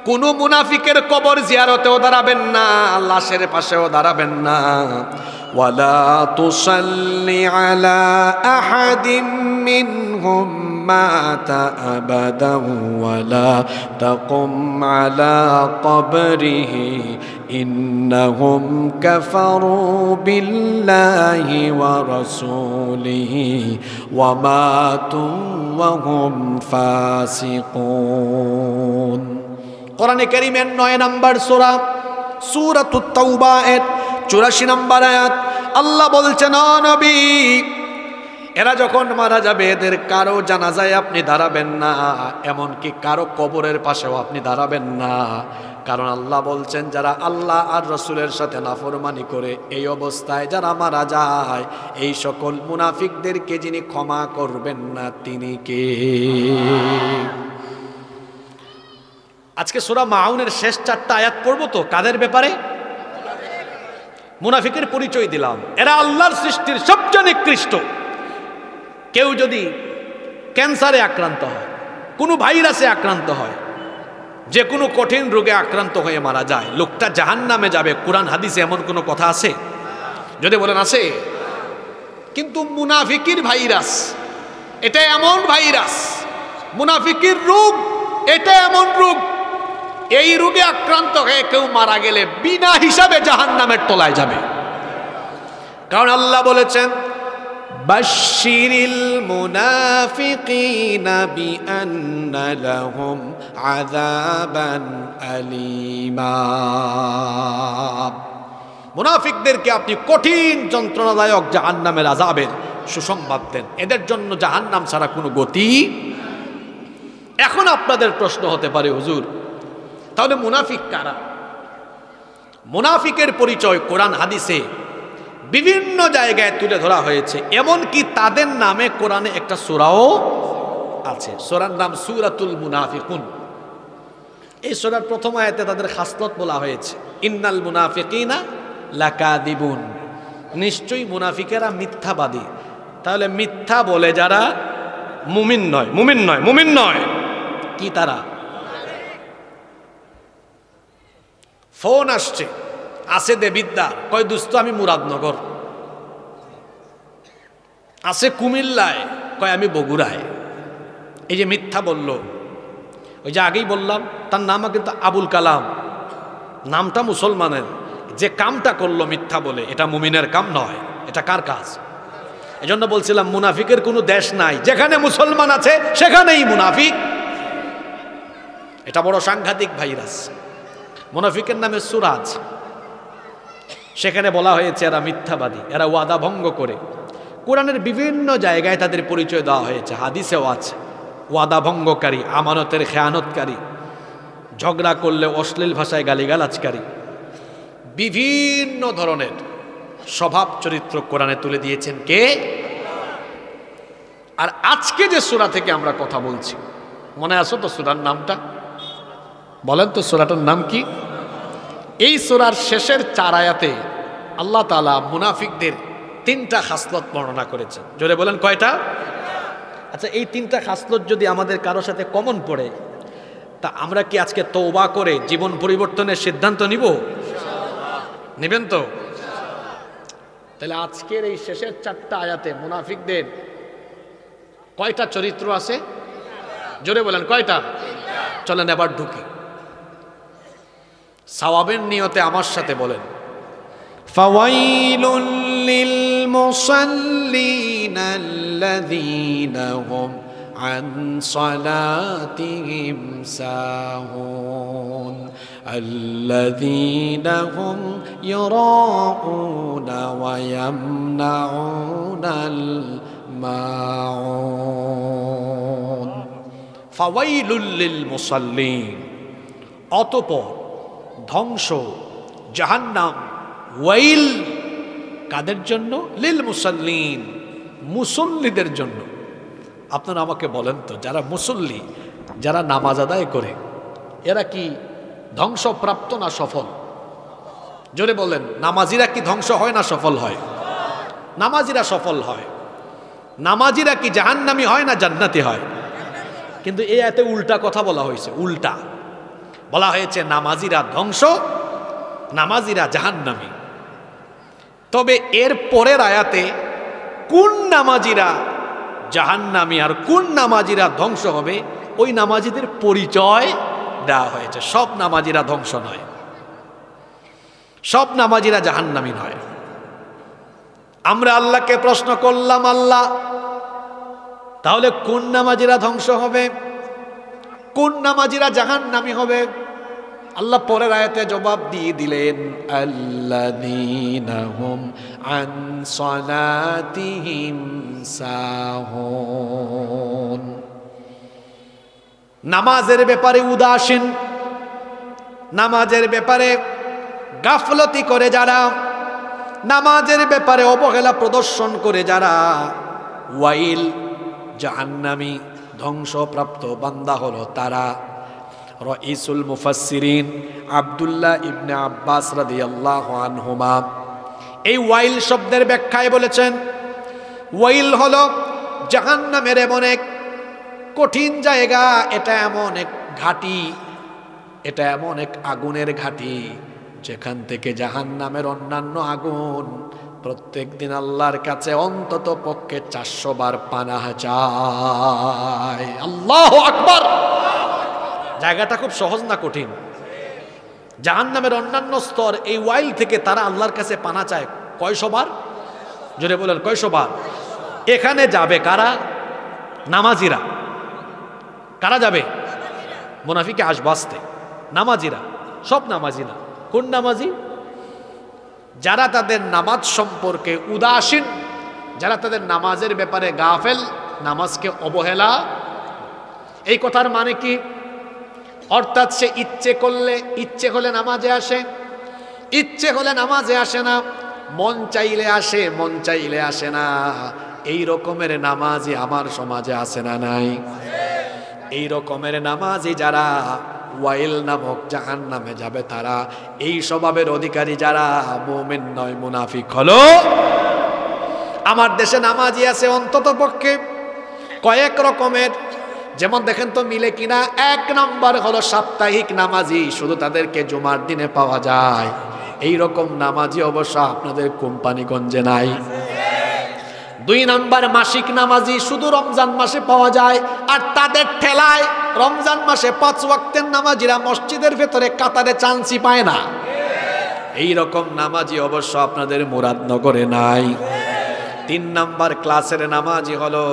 কোন মুনাফিকের কবর জিয়ারতেও দাঁড়াবেন না, লাশের পাশেও দাঁড়াবেন না। ওয়ালা তুসাল্লি আলা আহাদিম মিনহুম মাতা আবাদান ওয়ালা তাকুম আলা কবরিহি ইন্নাহুম কাফারু বিল্লাহি ওয়া রাসূলিহি ওয়া মাতু ওয়া হুম ফাসিকুন। কোরআনে কারীমের 9 নম্বর সূরা, সূরাতুত তাওবা এর 84 নম্বর আয়াত, আল্লাহ বলছেন, ও নবী, এরা যখন মারা যাবে এদের কারো জানাজায় আপনি দাঁড়াবেন না, এমনকি কারো কবরের পাশেও আপনি দাঁড়াবেন না। কারণ আল্লাহ বলছেন, যারা আল্লাহ আর রাসূলের সাথে নাফরমানি করে এই অবস্থায় যারা মারা যায়, এই সকল মুনাফিকদেরকে যিনি ক্ষমা করবেন না তিনি কে? আজকে সূরা মাউনের শেষ 4টা আয়াত পড়বো তো কাদের ব্যাপারে? মুনাফিকের পরিচয় দিলাম। এরা আল্লাহর সৃষ্টির সবচেয়ে নিকৃষ্ট। কেউ যদি ক্যান্সারে আক্রান্ত হয়, কোনো ভাইরাসে আক্রান্ত হয়, যে কোনো কঠিন রোগে আক্রান্ত হয়ে মারা যায়, লোকটা জাহান্নামে যাবে, কোরআন হাদিসে এমন কোনো কথা আছে? যদি বলেন আছে। কিন্তু মুনাফিকির ভাইরাস, এটা এমন ভাইরাস, মুনাফিকির রোগ এটা এমন রোগ, এই রোগে আক্রান্ত হয়ে কেউ মারা গেলে বিনা হিসাবে জাহান্নামের তলায় যাবে। কারণ আল্লাহ বলেছেন, বাশশিরিল মুনাফিকিনা বিআন্না লাহুম আযাবান আলীমা। মুনাফিকদেরকে আপনি কঠিন যন্ত্রণাদায়ক জাহান্নামের আযাবের সুসংবাদ দেন, এদের জন্য জাহান্নাম ছাড়া কোনো গতি। এখন আপনাদের প্রশ্ন হতে পারে, হুজুর, তাহলে মুনাফিক কারা? মুনাফিকের পরিচয় কোরআন হাদিসে বিভিন্ন জায়গায় তুলে ধরা হয়েছে, এমনকি তাদের নামে কোরআনে একটা সূরাও আছে। সূরার নাম সূরাতুল মুনাফিকুন। এই সূরার প্রথম আয়াতে তাদের খাসলত বলা হয়েছে, ইন্নাল মুনাফিকিনা লাকাদিবুন, নিশ্চয়ই মুনাফিকেরা মিথ্যাবাদী। তাহলে মিথ্যা বলে যারা মুমিন নয়, মুমিন নয়, মুমিন নয়, কি তারা? ফোন আসছে, আছে দেবিদ্দার, কয় দোস্ত আমি মুরাদনগর, আছে কুমিল্লায়, কয় আমি বগুড়ায়। এই যে মিথ্যা বলল, ওই যে আগেই বললাম তার নাম কিন্তু আবুল কালাম, নামটা মুসলমানের, যে কামটা করলো মিথ্যা বলে, এটা মুমিনের কাম নয়, এটা কার কাজ? এজন্য বলছিলাম মুনাফিকের কোনো দেশ নাই, যেখানে মুসলমান আছে সেখানেই মুনাফিক। এটা বড় সাংঘাতিক ভাইরাস। মুনাফিকের নামে সূরা আছে, সেখানে বলা হয়েছে এরা মিথ্যাবাদী, এরা ওয়াদা ভঙ্গ করে। কোরআনের বিভিন্ন জায়গায় তাদের পরিচয় দেওয়া হয়েছে, হাদিসেও আছে, ওয়াদা ভঙ্গকারী, আমানতের খেয়ানতকারী, ঝগড়া করলে অশ্লীল ভাষায় গালিগালাজকারী, বিভিন্ন ধরনের স্বভাব চরিত্র কোরআনে তুলে দিয়েছেন কে? আর আজকে যে সূরা থেকে আমরা কথা বলছি, মনে আছে তো সূরার নামটা? বলেন তো সূরাটার নাম কি? এই সূরার শেষের 4 আয়াতে আল্লাহ তাআলা মুনাফিকদের 3টা খাসলত বর্ণনা করেছেন। জোরে বলেন কয়টা? আচ্ছা, এই 3টা খাসলত যদি আমাদের কারোর সাথে কমন পড়ে, তা আমরা কি আজকে তওবা করে জীবন পরিবর্তনের সিদ্ধান্ত নিব? নেবেন তো? তাহলে আজকের এই শেষের 4টা আয়াতে মুনাফিকদের কয়টা চরিত্র আছে? জোরে বলেন কয়টা? চলেন এবার ঢুকি। সওয়াবের নিয়তে আমার সাথে বলেন, ফাওয়াইলুল লিল মুসাল্লিন আল্লাযীনা হুম আন সালাতিহিম সাহুন الذين هم يراءون ويمنعون الماعون فويل للمصلين অতঃপর ধ্বংস জাহান্নাম ওয়াইল কাদের জন্য লিল মুসাল্লিন মুসল্লিদের জন্য আপনারা আমাকে বলেন তো যারা মুসল্লি যারা নামাজ আদায় করে এরা কি ধ্বংসপ্রাপ্ত না সফল জোরে বলেন নামাজিরা কি ধ্বংস হয় না সফল হয় নামাজিরা সফল হয় নামাজিরা কি জাহান্নামী হয় না জান্নাতি হয় কিন্তু এই আয়াতে উল্টা কথা বলা হয়েছে উল্টা বলা হয়েছে নামাজিরা ধ্বংস নামাজিরা জাহান্নামী তবে এর পরের আয়াতে কোন নামাজিরা জাহান্নামী আর কোন নামাজিরা ধ্বংস হবে ওই নামাজিদের পরিচয় দেওয়া হয়েছে সব নামাজিরা ধ্বংস নয় সব নামাজিরা জাহান্নামী নয় আমরা আল্লাহকে প্রশ্ন করলাম আল্লাহ তাহলে কোন নামাজিরা ধ্বংস হবে কোন নামাজিরা জাহান্নামী হবে আল্লাহ পরের আয়াতে জবাব দিয়ে দিলেন আল্লাযীনা হুম আন সালাতিহিম সাহুন নামাজের ব্যাপারে উদাসীন নামাজের ব্যাপারে গাফলতি করে যারা নামাজের ব্যাপারে অবহেলা প্রদর্শন করে যারা ওয়াইল জাহান্নামী ধ্বংসপ্রাপ্ত বান্দা হলো তারা রাইসুল মুফাসসিরিন আব্দুল্লাহ ইবনে আব্বাস রাদিয়াল্লাহু আনহুমা এই ওয়াইল শব্দের ব্যাখ্যায় বলেছেন ওয়াইল হলো জাহান্নামের এমন এক কঠিন জায়গা এটা এমন এক ঘাঁটি এটা এমন এক আগুনের ঘাঁটি যেখান থেকে জাহান্নামের অন্যান্য আগুন প্রত্যেক দিন আল্লাহর কাছে অন্তত পক্ষে 400 বার পানাহ চায় আল্লাহু আকবার জায়গাটা খুব সহজ না কঠিন জাহান্নামের অন্যান্য স্তর এই ওয়াইল থেকে তারা আল্লাহর কাছে পানা চায় কয়শো বার জোরে বলেন কয়শো বার এখানে যাবে কারা নামাজিরা কারা যাবে মুনাফিকে আসবাসতে নামাজিরা সব নামাজি না কোন নামাজি যারা তাদের নামাজ সম্পর্কে উদাসীন যারা তাদের নামাজের ব্যাপারে গাফেল নামাজকে অবহেলা এই কথার মানে কি অর্থাৎ সে ইচ্ছে হলে নামাজে আসে ইচ্ছে হলে নামাজে আসে না মন চাইলে আসে মন চাইলে আসে না এই রকমের নামাজি আমার সমাজে আছে না নাই এই রকমের নামাজি যারা ওয়াইল নামক জাহান্নামে যাবে তারা এই স্বভাবের অধিকারী যারা মুমিন নয় মুনাফিক হলো আমার দেশে নামাজি আছে অন্তত পক্ষে কয়েক রকমের যেমন দেখেন তো মিলে কিনা এক নাম্বার হলো সাপ্তাহিক নামাজি শুধু তাদেরকে জুমার দিনে পাওয়া যায় এই রকম নামাজি অবশ্য আপনাদের কোম্পানিগঞ্জে নাই দুই নাম্বার মাসিক নামাজি শুধু রমজান মাসে পাওয়া যায় আর তাদের ঠেলায় রমজান মাসে 5 ওয়াক্তের নামাজিরা মসজিদের ভেতরে কাতারে চান্সই পায় না এই রকম নামাজি অবশ্য আপনাদের মুরাদনগরে নাই 3 নাম্বার ক্লাসের নামাজি হলো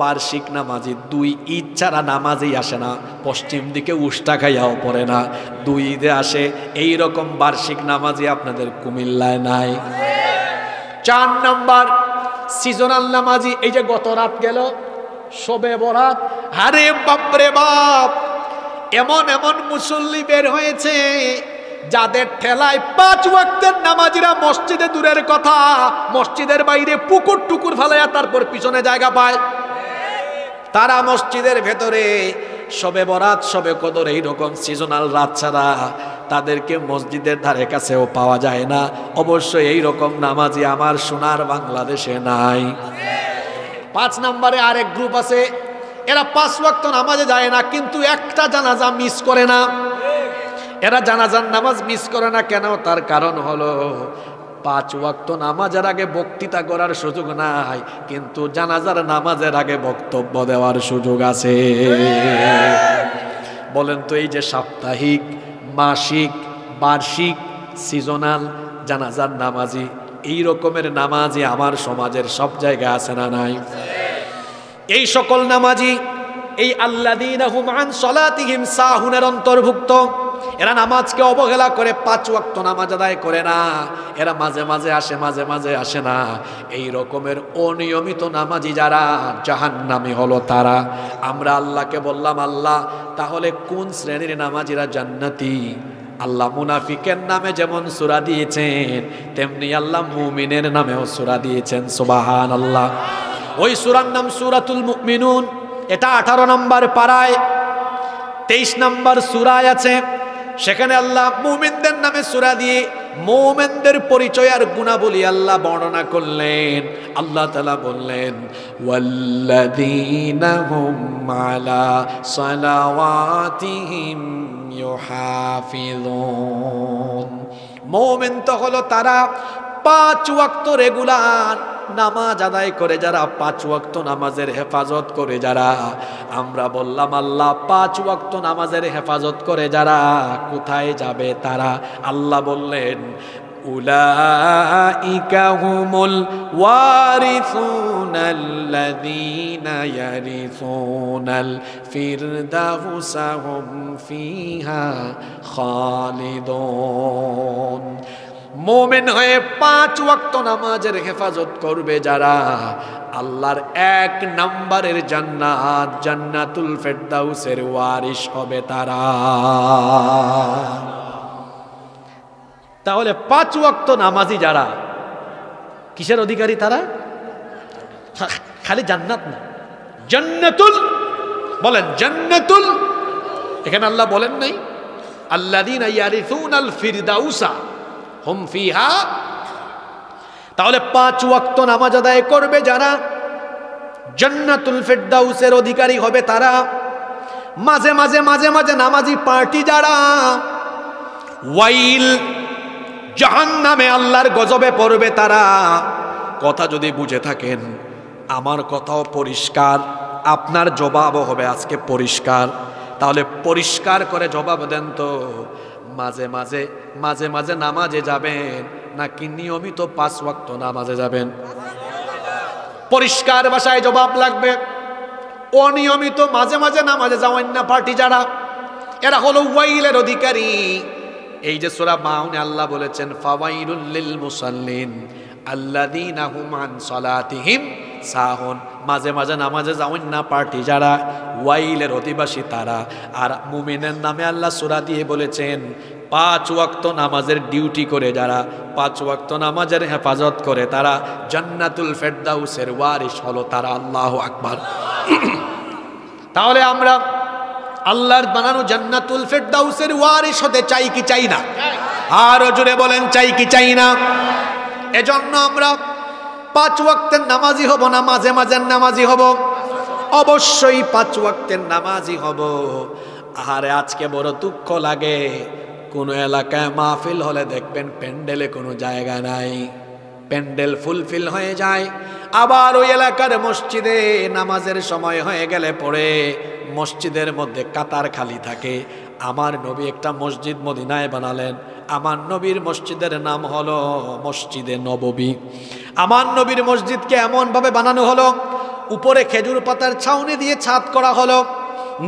বার্ষিক নামাজি 2 ঈদ ছাড়া নামাজই আসে না পশ্চিম দিকে উষ্টা খাইয়াও পড়ে না 2 ঈদে আসে এই রকম বার্ষিক নামাজি আপনাদের কুমিল্লায় নাই 4 নাম্বার সিজনাল নামাজি এই যে গত রাত গেল শবে বরাত আরে বাপরে বাপ এমন এমন মুসল্লি বের হয়েছে যাদের ঠেলায় 5 ওয়াক্তের নামাজিরা মসজিদে দূরের কথা মসজিদের বাইরে পুকুর টুকুর ফেলাইয়া তারপর পিছনে জায়গা পায় তারা মসজিদের ভেতরে শবে বরাত শবে কদর এইরকম সিজনাল রাত ছাড়া তাদেরকে মসজিদের ধারে কাছেও পাওয়া যায় না অবশ্যই এই রকম নামাজি আমার সোনার বাংলাদেশে নাই 5 নম্বরে আরেক গ্রুপ আছে এরা 5 ওয়াক্ত নামাজে যায় না কিন্তু একটা জানাজা মিস করে না এরা জানাজার নামাজ মিস করে না কেন তার কারণ হলো 5 ওয়াক্ত নামাজের আগে বক্তৃতা করার সুযোগ নাই কিন্তু জানাজার নামাজের আগে বক্তব্য দেওয়ার সুযোগ আছে বলেন তো এই যে সাপ্তাহিক মাসিক বার্ষিক সিজনাল জানাজার নামাজি এই রকমের নামাজি আমার সমাজের সব জায়গায় আছে না নাই? এই সকল নামাজি এই আল্লাযীনা হুম আন সলাতিহিম সাহুনের অন্তর্ভুক্ত। এরা নামাজকে অবহেলা করে, 5 ওয়াক্ত নামাজ আদায় করে না। এরা মাঝে মাঝে আসে, মাঝে মাঝে আসে না। এই রকমের অনিয়মিত নামাজি যারা, জাহান্নামী হলো তারা। আমরা আল্লাহকে বললাম, আল্লাহ তাহলে কোন শ্রেণীর নামাজিরা জান্নাতি? আল্লাহ মুনাফিকের নামে যেমন সূরা দিয়েছেন, তেমনি আল্লাহ মুমিনের নামেও সূরা দিয়েছেন। সুবহানাল্লাহ। ওই সূরার নাম সূরাতুল মুমিনুন। এটা 18 নম্বর পারায় 23 নম্বর সূরায় আছে। সেখানে আল্লাহ মুমিনদের নামে সূরা দিয়ে মুমিনদের পরিচয় আর গুণাবলী আল্লাহ বর্ণনা করলেন। আল্লাহ তাআলা বললেন, ওয়াল্লাযীনা হুম আলা সালাওয়াতিহিম ইউহাফিজুন। মুমিন তো হলো তারা 5 ওয়াক্ত রেগুলার নামাজ আদায় করে যারা, 5 ওয়াক্ত নামাজের হেফাজত করে যারা। আমরা বললাম, আল্লাহ 5 ওয়াক্ত নামাজের হেফাজত করে যারা কোথায় যাবে তারা? আল্লাহ বললেন, উলাইকা হুমুল ওয়ারিসুনাল্লাযীনা ইয়ারিসুনাল ফিরদাউসা হুম ফিহা খালিদুন। মুমিন হয়ে 5 ওয়াক্ত নামাজের হেফাজত করবে যারা, আল্লাহর 1 নম্বরের জান্নাত, জান্নাতুল ফেরদাউসের ওয়ারিস হবে তারা। তাহলে 5 ওয়াক্ত নামাজি যারা, কিসের অধিকারী তারা? খালি জান্নাত না, জান্নাতুল। বলেন জান্নাতুল। এখানে আল্লাহ বলেন নাই আল্লাযীনা ইয়ারিসুনাল ফিরদাউসা হুম ফিহা। তাহলে 5 ওয়াক্ত নামাজ আদায় করবে যারা, জান্নাতুল ফিরদাউসের অধিকারী হবে তারা। মাঝে মাঝে মাঝে মাঝে নামাজি পার্টি যারা, ওয়াইল, জাহান্নামে আল্লাহর গজবে পড়বে তারা। কথা যদি বুঝে থাকেন, আমার কথাও পরিষ্কার, আপনার জবাবও হবে আজকে পরিষ্কার। তাহলে পরিষ্কার করে জবাব দেন তো, মাঝে মাঝে মাঝে মাঝে নামাজে যাবেন নাকি নিয়মিত 5 ওয়াক্ত নামাজে যাবেন? পরিষ্কার ভাষায় জবাব লাগবে। অনিয়মিত মাঝে মাঝে নামাজে যাওয়ান না পার্টি যারা, এরা হলো ওয়াইলের অধিকারী। এই যে সূরা মাউনে আল্লাহ বলেছেন, ফাওয়াইলুল লিল মুসাল্লিন আল্লাযীনা হুম আন সালাতিহিম সাহুন। মাঝে মাঝে নামাজে যাওয়ান না পার্টি যারা, ওয়াইলের অধিবাসী তারা। আর মুমিনের নামে আল্লাহ সূরা দিয়ে বলেছেন, 5 ওয়াক্ত নামাজের ডিউটি করে যারা, 5 ওয়াক্ত নামাজের হেফাজত করে তারা, জান্নাতুল ফেরদাউসের ওয়ারিস হলো তারা। আল্লাহু আকবার। তাহলে আমরা আল্লাহর বানানো জান্নাতুল ফেরদাউসের ওয়ারিস হতে চাই কি চাই না? আরো জোরে বলেন, চাই কি চাই না? এজন্য আমরা 5 ওয়াক্তের নামাজি হব না মাঝে মাঝে নামাজি হব? অবশ্যই 5 ওয়াক্তের নামাজি হব। আরে আজকে বড় দুঃখ লাগে, কোন এলাকায় মাহফিল হলে দেখবেন প্যান্ডেলে কোনো জায়গা নাই, প্যান্ডেল ফুলফিল হয়ে যায়। আবার ওই এলাকার মসজিদে নামাজের সময় হয়ে গেলে পরে মসজিদের মধ্যে কাতার খালি থাকে। আমার নবী একটা মসজিদ মদিনায় বানালেন। আমার নবীর মসজিদের নাম হলো মসজিদে নববী। আমার নবীর মসজিদকে এমনভাবে বানানো হলো, উপরে খেজুর পাতার ছাউনি দিয়ে ছাদ করা হলো,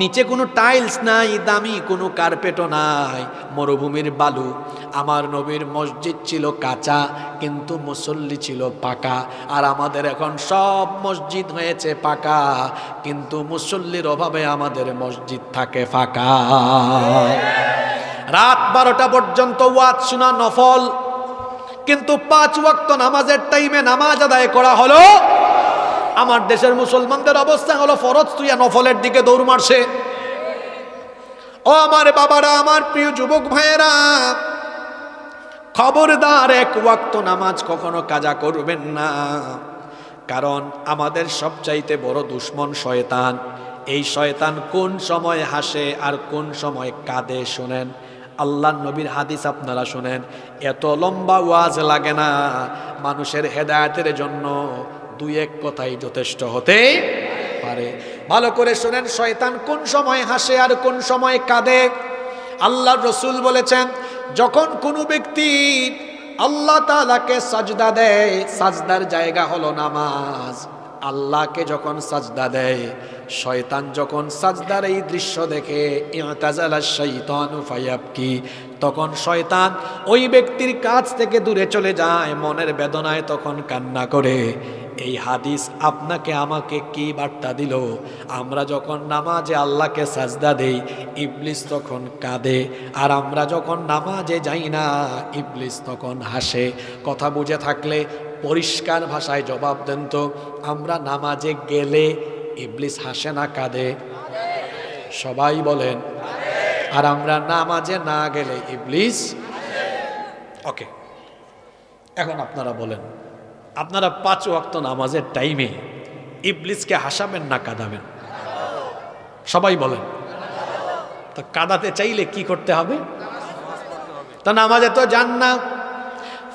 নিচে কোনো টাইলস নাই, দামি কোনো কার্পেটও নাই, মরুভূমির বালু। আমার নবীর মসজিদ ছিল কাঁচা, কিন্তু মুসল্লি ছিল পাকা। আর আমাদের এখন সব মসজিদ হয়েছে পাকা, কিন্তু মুসল্লির অভাবে আমাদের মসজিদ থাকে ফাঁকা। রাত 12টা পর্যন্ত ওয়াজ শোনা নফল, কিন্তু 5 ওয়াক্ত নামাজের টাইমে নামাজ আদায় করা হলো। আমার দেশের মুসলমানদের অবস্থা হলো ফরজ তুইয়া নফলের দিকে দৌড় মারছে। ও আমার বাবারা, আমার প্রিয় যুবক ভাইয়েরা, খবরদার 1 ওয়াক্ত নামাজ কখনো কাজা করবেন না। কারণ আমাদের সবচাইতে বড় দুশমন শয়তান। এই শয়তান কোন সময় হাসে আর কোন সময় কাঁদে শুনেন। আল্লাহর নবীর হাদিস আপনারা শুনেন, এত লম্বা ওয়াজ লাগে না, মানুষের হেদায়েতের জন্য 2-1 কথাই যথেষ্ট হতে পারে। ভালো করে শুনেন, শয়তান কোন সময় হাসে আর কোন সময় কাঁদে। আল্লাহর রাসূল বলেছেন, যখন কোনো ব্যক্তি আল্লাহ তাআলাকে সাজদা দেয়, সাজদার জায়গা হলো নামাজ। আল্লাহকে যখন সাজদা দেয়, শয়তান যখন সাজদার এই দৃশ্য দেখে ইতাজালা শাইতানু ফায়াবকি, তখন শয়তান ওই ব্যক্তির কাছ থেকে দূরে চলে যায়, মনের বেদনায় তখন কান্না করে। এই হাদিস আপনাকে আমাকে কি বার্তা দিল? আমরা যখন নামাজে আল্লাহকে সাজদা দেই, ইবলিস তখন কাঁদে, আর আমরা যখন নামাজে যাই না, ইবলিস তখন হাসে। কথা বুঝে থাকলে পরিষ্কার ভাষায় জবাব দেন তো, আমরা নামাজে গেলে ইবলিস হাসে না কাঁদে? সবাই বলেন। আর আমরা নামাজে না গেলে ইবলিস? ওকে, এখন আপনারা বলেন, আপনারা 5 ওয়াক্ত নামাজের টাইমে ইবলিসকে হাসাবেন না কাঁদাবেন? সবাই বলেন। তো কাঁদাতে চাইলে কি করতে হবে? তা নামাজে তো যান না।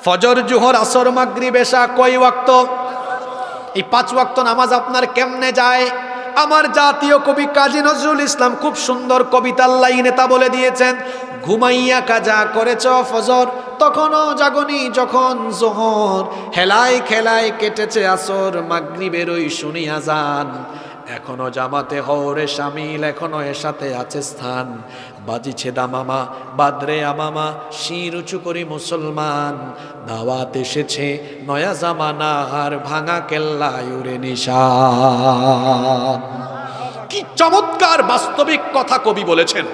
ফজর, জোহর, আসর, মাগরিব, এশা কয় ওয়াক্ত? এই 5 ওয়াক্ত নামাজ আপনার কেমনে যায়? আমার জাতীয় কবি কাজী নজরুল ইসলাম খুব সুন্দর কবিতার লাইনে তা বলে দিয়েছেন, ঘুমাইয়া কাজা করেছ ফজর, তখনও জাগনি যখন জোহর, হেলায় খেলায় কেটেছে আসর, মাগরিবের ওই শুনি আজান, এখনো জামাতে হরে শামিল, এখনো এসাতে আছে স্থান, বাজিছে দামামা বাদরে আমামা, শির উঁচু করি মুসলমান, দাওয়াত এসেছে নয়া জামানার, ভাঙা কেল্লায় উড়ে নিশান। কি চমৎকার বাস্তবিক কথা কবি বলেছেন।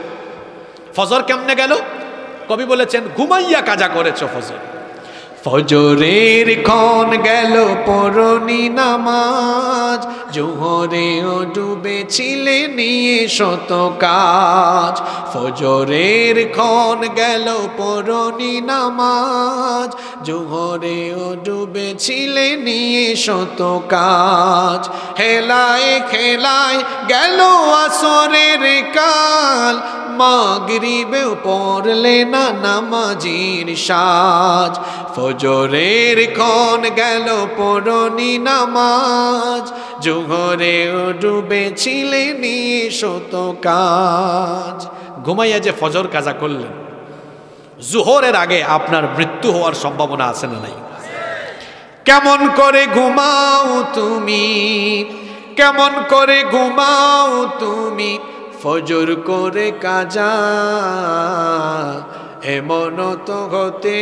ফজর কেমনে গেল? কবি বলেছেন, ঘুমাইয়া কাজা করেছ ফজর। ফজরের ক্ষণ গেল পরনি নামাজ, জোহরেও ডুবেছিলে নিয়ে শত কাজ। ফজরের ক্ষণ গেল পরনি নামাজ, জোহরেও ডুবেছিলে নিয়ে শত কাজ, হেলায় খেলায় গেল আসরের কাল, মাগরিবেও পড়লে না নামাজির সাজ। ফজরের ক্ষণ গেল পরনি নামাজ, জোহরেও ডুবেছিলে নিয়ে শত কাজ। ঘুমাইয়া যে ফজর কাজা করলেন, জোহরের আগে আপনার মৃত্যু হওয়ার সম্ভাবনা আছে না নাই? কেমন করে ঘুমাও তুমি, কেমন করে ঘুমাও তুমি, ফজর করে কাজা, এমন তো হতে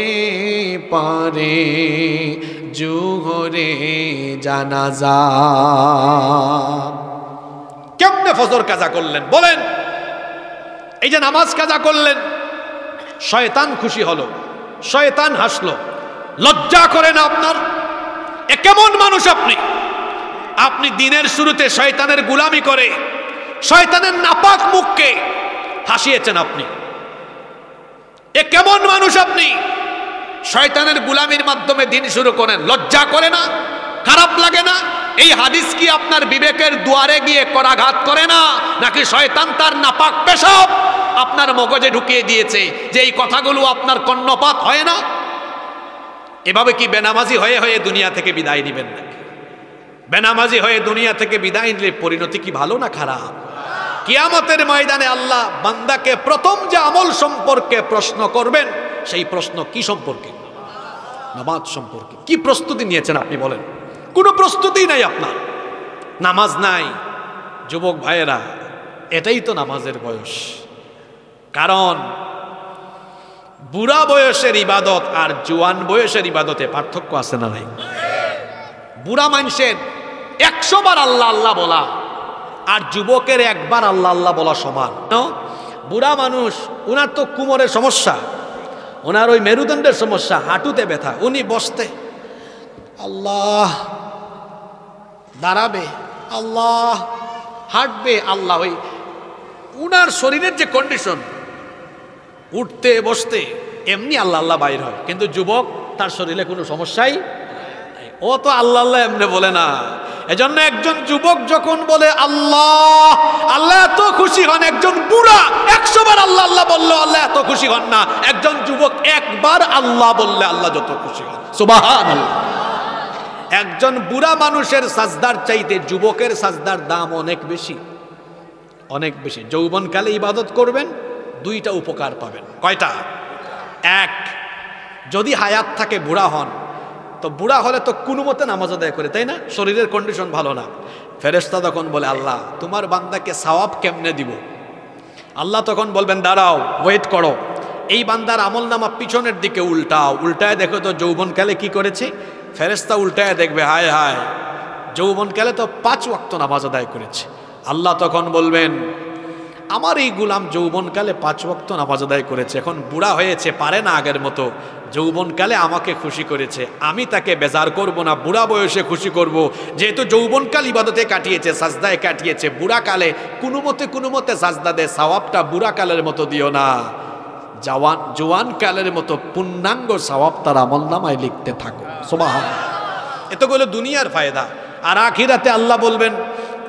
পারে জোহরে জানাজা। কেমনে ফজর কাজা করলেন বলেন? এই যে নামাজ কাজা করলেন, শয়তান খুশি হলো, শয়তান হাসলো, লজ্জা করে না আপনার? এ কেমন মানুষ আপনি? আপনি দিনের শুরুতে শয়তানের গোলামি করে শয়তানের নাপাক মুখকে হাসিয়েছেন আপনি। এ কেমন মানুষ আপনি? শয়তানের গোলামির মাধ্যমে দিন শুরু করেন, লজ্জা করে না? খারাপ লাগে না? এই হাদিস কি আপনার বিবেকের দুয়ারে গিয়ে করাঘাত করে না? নাকি শয়তান তার নাপাক পেশাব আপনার মগজে ঢুকিয়ে দিয়েছে যে এই কথাগুলো আপনার কর্ণপাত হয় না? এভাবে কি বেনামাজি হয়ে হয়ে দুনিয়া থেকে বিদায় নেবেন নাকি? বেনামাজি হয়ে দুনিয়া থেকে বিদায় নিলে পরিণতি কি ভালো না খারাপ? কিয়ামতের ময়দানে আল্লাহ বান্দাকে প্রথম যে আমল সম্পর্কে প্রশ্ন করবেন, সেই প্রশ্ন কি সম্পর্কে? নামাজ সম্পর্কে। কি প্রস্তুতি নিয়েছেন আপনি বলেন? কোনো প্রস্তুতি নাই আপনার, নামাজ নাই। যুবক ভাইয়েরা, এটাই তো নামাজের বয়স। কারণ বুড়া বয়সের ইবাদত আর জোয়ান বয়সের ইবাদতে পার্থক্য আছে না নাই? বুড়া মানুষের 100 বার আল্লাহ আল্লাহ বলা আর যুবকের একবার আল্লাহ আল্লাহ বলা সমান। বুড়া মানুষ, উনার তো কোমরের সমস্যা, ওনার ওই মেরুদণ্ডের সমস্যা, হাঁটুতে ব্যথা, উনি বসতে আল্লাহ, দাঁড়াবে আল্লাহ, হাঁটবে আল্লাহ, ওই উনার শরীরের যে কন্ডিশন, উঠতে বসতে এমনি আল্লাহ আল্লাহ বাইর হয়। কিন্তু যুবক, তার শরীরে কোনো সমস্যাই, ও তো আল্লাহ আল্লাহ এমনি বলে না। এজন্য একজন যুবক যখন বলে আল্লাহ, আল্লাহ এত খুশি হন। একজন বুড়া 100 বার আল্লাহ আল্লাহ বললো আল্লাহ এত খুশি হন না। একজন যুবক একবার আল্লাহ বললে আল্লাহ যত খুশি হন। সুবহানাল্লাহ। একজন বুড়া মানুষের সাজদার চাইতে যুবকের সাজদার দাম অনেক বেশি, অনেক বেশি। যৌবনকালে ইবাদত করবেন, 2টা উপকার পাবেন। কয়টা? 1, যদি হায়াত থাকে বুড়া হন, তো বুড়া হলে তো কোনো মতে নামাজ আদায় করে, তাই না? শরীরের কন্ডিশন ভালো না। ফেরেশতা তখন বলে, আল্লাহ তোমার বান্দাকে সওয়াব কেমনে দিব? আল্লাহ তখন বলবেন, দাঁড়াও, ওয়েট করো, এই বান্দার আমল নামা পিছনের দিকে উল্টাও, উল্টায় দেখো তো যৌবনকালে কি করেছে। ফেরেশতা উল্টায় দেখবে, হায় হায়, যৌবনকালে তো 5 ওয়াক্ত নামাজ আদায় করেছে। আল্লাহ তখন বলবেন, আমার এই গুলাম যৌবনকালে 5 ওয়াক্ত নামাজ আদায় করেছে, এখন বুড়া হয়েছে, পারে না আগের মতো, যৌবনকালে আমাকে খুশি করেছে, আমি তাকে বেজার করব না, বুড়া বয়সে খুশি করব। যেহেতু যৌবনকাল ইবাদতে কাটিয়েছে, সাজদায় কাটিয়েছে, বুড়াকালে কোনো মতে সাজদা দে, সওয়াবটা বুড়াকালের মতো দিও না, জওয়ান কালের মতো পূর্ণাঙ্গ সওয়াব তার আমলনামায় লিখতে থাকো। সুবহানাল্লাহ। এতগুলো দুনিয়ার ফায়দা। আর আখিরাতে আল্লাহ বলবেন,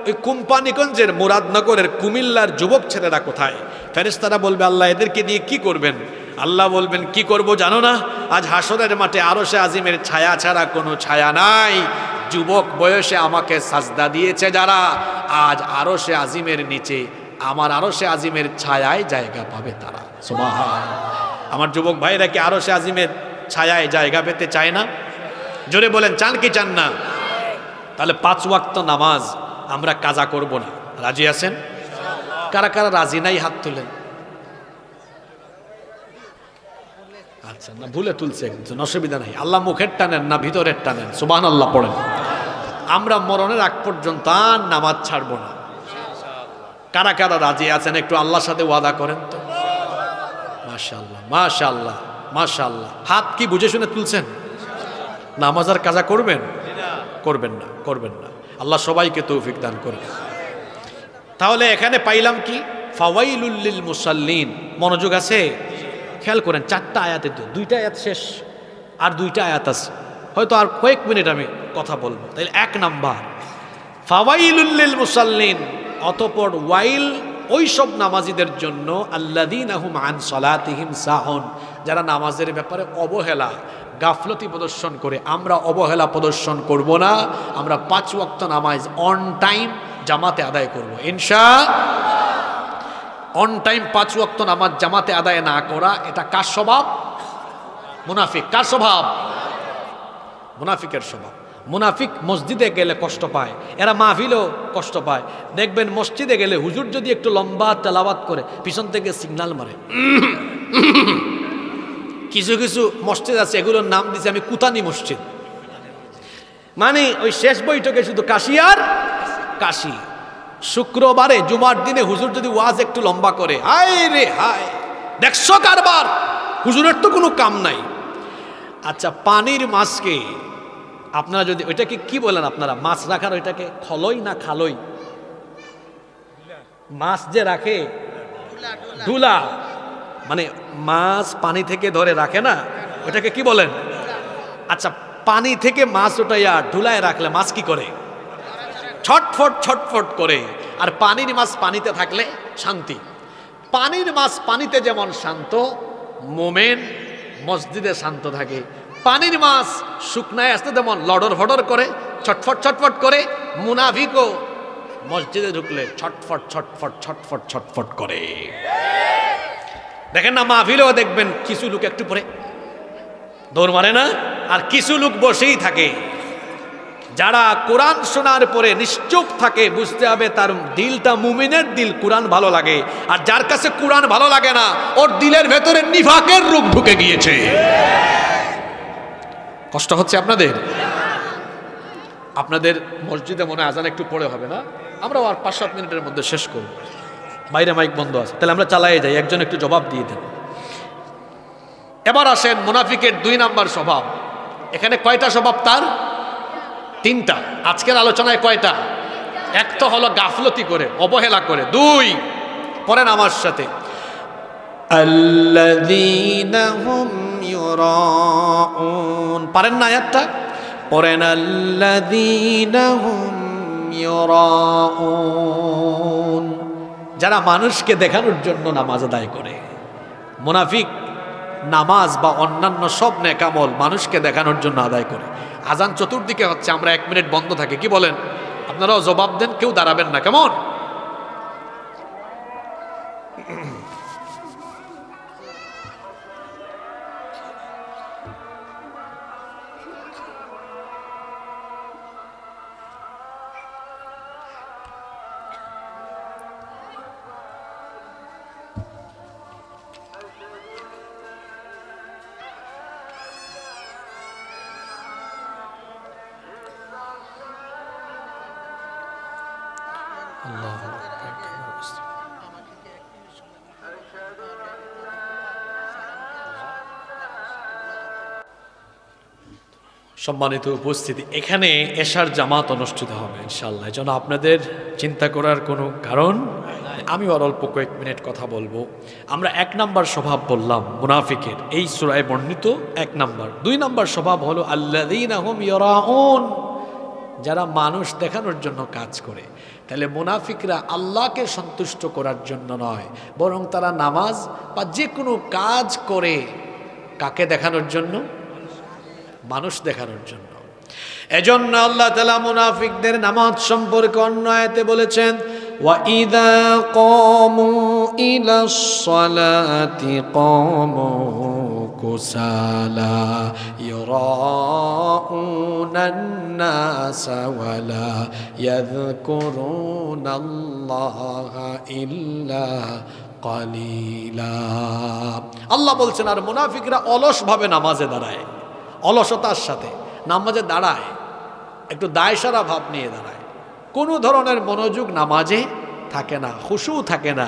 ওই কোম্পানিগঞ্জের মুরাদনগরের কুমিল্লার যুবক ছেলেরা কোথায়? ফেরেশতারা বলবে, আল্লাহ এদেরকে দিয়ে কি করবেন? আল্লাহ বলবেন, কি করব জানো না? আজ হাসরের মাঠে আরশে আজিমের ছায়া ছাড়া কোনো ছায়া নাই। যুবক বয়সে আমাকে সাজদা দিয়েছে যারা, আজ আরশে আজিমের নিচে, আমার আরশে আজিমের ছায়ায় জায়গা পাবে তারা। সুবহানাল্লাহ। আমার যুবক ভাইরা কি আরশে আজিমের ছায়ায় জায়গা পেতে চায় না? জোরে বলেন, চান কি চান না? তাহলে 5 ওয়াক্ত নামাজ আমরা কাজা করব না, রাজি আছেন? কারা কারা রাজি নাই হাত তুলেন। আচ্ছা, না ভুলে তুলছে একজন, অসুবিধা নাই। আল্লাহ মুখের টানেন না ভিতরের টানেন। সুবহানাল্লাহ পড়েন। আমরা মরণের আগ পর্যন্ত আর নামাজ ছাড়ব না। কারা কারা রাজি আছেন একটু আল্লাহর সাথে ওয়াদা করেন তো? মাশাআল্লাহ, মাশাআল্লাহ, মাশাআল্লাহ। হাত কি বুঝে শুনে তুলছেন? নামাজ আর কাজা করবেন? করবেন না, করবেন না। আল্লাহ সবাইকে তৌফিক দান করবেন। তাহলে এখানে পাইলাম কি? ফাওয়াইলুল লিল মুসাল্লিন। মনোযোগ আছে? খেয়াল করেন, 4টা আয়াতে তো 2টা আয়াত শেষ, আর 2টা আয়াত আছে, হয়তো আর কয়েক মিনিট আমি কথা বলবো। তাহলে 1 নাম্বার ফাওয়াইলুল লিল মুসাল্লিন, অতঃপর ওয়াইল ওই সব নামাজীদের জন্য, আল্লাযীনা হুম আন সালাতিহিম সাহুন, যারা নামাজের ব্যাপারে অবহেলা, গাফলতি প্রদর্শন করে। আমরা অবহেলা প্রদর্শন করব না, আমরা 5 ওয়াক্ত নামাজ অন টাইম জামাতে আদায় করব ইনশাআল্লাহ। অন টাইম 5 ওয়াক্ত নামাজ জামাতে আদায় না করা, এটা কার স্বভাব? মুনাফিক। কার স্বভাব? মুনাফিকের স্বভাব। মুনাফিক মসজিদে গেলে কষ্ট পায়, এরা মাহফিলেও কষ্ট পায়। দেখবেন মসজিদে গেলে হুজুর যদি একটু লম্বা তেলাওয়াত করে, পিছন থেকে সিগন্যাল মারে। কিছু কিছু মসজিদ আছে, এগুলোর নাম দিয়েছে আমি কুতানি মসজিদ, মানে ওই শেষ বৈঠকে শুধু কাশি আর কাশি। শুক্রবারে জুমার দিনে হুজুর যদি ওয়াজ একটু লম্বা করে, হায় রে হায়, দেখছো কারবার, হুজুরের তো কোনো কাম নাই। আচ্ছা, পানির মাছকে আপনারা যদি, ওইটাকে কি বলেন আপনারা? মাছ রাখার ওইটাকে খলই না খালই? মাছ যে রাখে ডুলা, মানে মাছ পানি থেকে ধরে রাখে না, ওটাকে কি বলেন? আচ্ছা, পানি থেকে মাছ ওটাইয়া ঢুলায় রাখলে মাছ কি করে? ছটফট ছটফট করে। আর পানির মাছ পানিতে থাকলে শান্তি। পানির মাছ পানিতে যেমন শান্ত, মোমেন মসজিদে শান্ত থাকে। পানির মাছ শুকনায় আসতে যেমন লড়র ফডর করে, ছটফট ছটফট করে, মুনাফিকও মসজিদে ঢুকলে ছটফট ছটফট ছটফট ছটফট করে। দেখেন না, মাহফিলেও দেখবেন কিছু লোক একটু পরে দৌড় মারে না, আর কিছু লোক বসেই থাকে। যারা কোরআন শোনার পরে নিশ্চুপ থাকে, বুঝতে হবে তার দিলটা মুমিনের দিল, কোরআন ভালো লাগে। আর যার কাছে কোরআন ভালো লাগে না, ওর দিলের ভেতরে নিফাকের রূপ ঢুকে গিয়েছে। কষ্ট হচ্ছে আপনাদের? আপনাদের মসজিদে মনে আজান একটু পড়ে হবে না? আমরা আর 5-7 মিনিটের মধ্যে শেষ করব। বাইরে মাইক বন্ধ আছে, তাহলে আমরা চালাই যাই, একজন একটু জবাব দিয়ে দেন। এবার আসেন মুনাফিকের 2 নাম্বার স্বভাব। এখানে কয়টা স্বভাব তার? 3টা। আজকের আলোচনায় কয়টা? 1 তো হলো গাফলতি করে, অবহেলা করে। 2 পড়েন আমার সাথে, আল্লাযীনা হুম ইউরাউন। পারেন না আয়াতটা? পড়েন, আল্লাযীনা হুম ইউরাউন, যারা মানুষকে দেখানোর জন্য নামাজ আদায় করে। মুনাফিক নামাজ বা অন্যান্য সব নেক আমল মানুষকে দেখানোর জন্য আদায় করে। আজান চতুর্দিকে হচ্ছে, আমরা 1 মিনিট বন্ধ থাকে, কি বলেন? আপনারাও জবাব দেন, কেউ দাঁড়াবেন না, কেমন? আল্লাহু আকবার। সম্মানিত উপস্থিতি, এখানে এশার জামাত অনুষ্ঠিত হবে ইনশাআল্লাহ। এজন্য আপনাদের চিন্তা করার কোনো কারণ। আমি অল্প কয়েক মিনিট কথা বলবো। আমরা 1 নাম্বার স্বভাব বললাম মুনাফিকের, এই সূরায় বর্ণিত 1 নাম্বার। 2 নাম্বার স্বভাব হলো আল্লাযীনা হুম ইয়ারাউন, যারা মানুষ দেখানোর জন্য কাজ করে। তাহলে মুনাফিকরা আল্লাহকে সন্তুষ্ট করার জন্য নয়, বরং তারা নামাজ বা যে কোনো কাজ করে কাকে দেখানোর জন্য? মানুষ দেখানোর জন্য। এজন্য আল্লাহ তাআলা মুনাফিকদের নামাজ সম্পর্কে অন্য আয়াতে বলেছেন, ওয়া ইযা ক্বামু ইলাস সালাতি ক্বামু কুসালা ইরাউনান নাসা ওয়া লা ইয়াযকুরুনাল্লাহা ইল্লা কালিলা। আল্লাহ বলছেন, আর মুনাফিকরা অলসভাবে নামাজে দাঁড়ায়, অলসতার সাথে নামাজে দাঁড়ায়, একটু দায়সারা ভাব নিয়ে দাঁড়ায়, কোনো ধরনের মনোযোগ নামাজে থাকে না, খুশু থাকে না,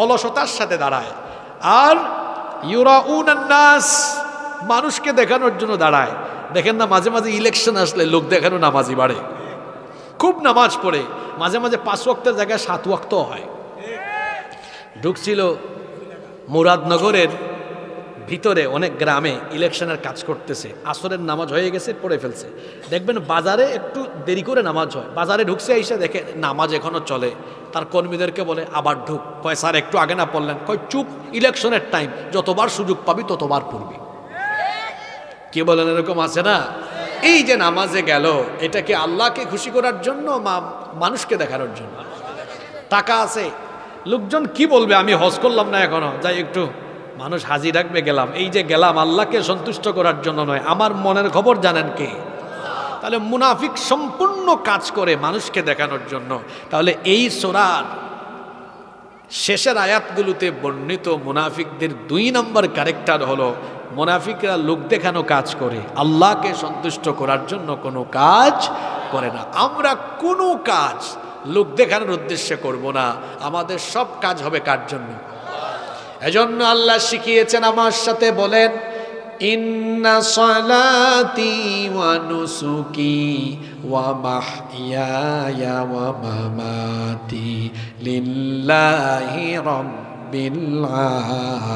অলসতার সাথে দাঁড়ায়। আর ইউরাউনান নাস, মানুষকে দেখানোর জন্য দাঁড়ায়। দেখেন না, মাঝে মাঝে ইলেকশন আসলে লোক দেখানো নামাজি বাড়ে, খুব নামাজ পড়ে, মাঝে মাঝে 5 ওয়াক্তের জায়গায় 7 ওয়াক্ত হয়। ঢুকছিল মুরাদনগরের ভিতরে অনেক গ্রামে, ইলেকশনের কাজ করতেছে, আসরের নামাজ হয়ে গেছে, পড়ে ফেলছে। দেখবেন বাজারে একটু দেরি করে নামাজ হয়, বাজারে ঢুকছে, এসে দেখে নামাজ এখনো চলে। তার কর্মীদেরকে বলে আবার ঢুক, কয় স্যার একটু আগে না পড়লেন? কয় চুপ, ইলেকশনের টাইম, যতবার সুযোগ পাবি ততবার পড়বি। কি বলেন, এরকম আছে না? এই যে নামাজে গেল, এটা কি আল্লাহকে খুশি করার জন্য, মানুষকে দেখানোর জন্য? টাকা আছে, লোকজন কি বলবে, আমি হজ করলাম না এখনো, যাই একটু মানুষ হাজির রাখবে গেলাম। এই যে গেলাম আল্লাহকে সন্তুষ্ট করার জন্য নয়, আমার মনের খবর জানেন কে? তাহলে মুনাফিক সম্পূর্ণ কাজ করে মানুষকে দেখানোর জন্য। তাহলে এই সূরার শেষের আয়াতগুলোতে বর্ণিত মুনাফিকদের 2 নম্বর ক্যারেক্টার হলো, মুনাফিকরা লোক দেখানো কাজ করে, আল্লাহকে সন্তুষ্ট করার জন্য কোনো কাজ করে না। আমরা কোনো কাজ লোক দেখানোর উদ্দেশ্যে করব না, আমাদের সব কাজ হবে কার জন্য? এজন্য আল্লাহ শিখিয়েছেন, আমার সাথে বলেন, ইন্না সালাতি ওয়া নুসুকি ওয়া মাহইয়ায়া ওয়া মামাতি লিল্লাহি রাব্বিল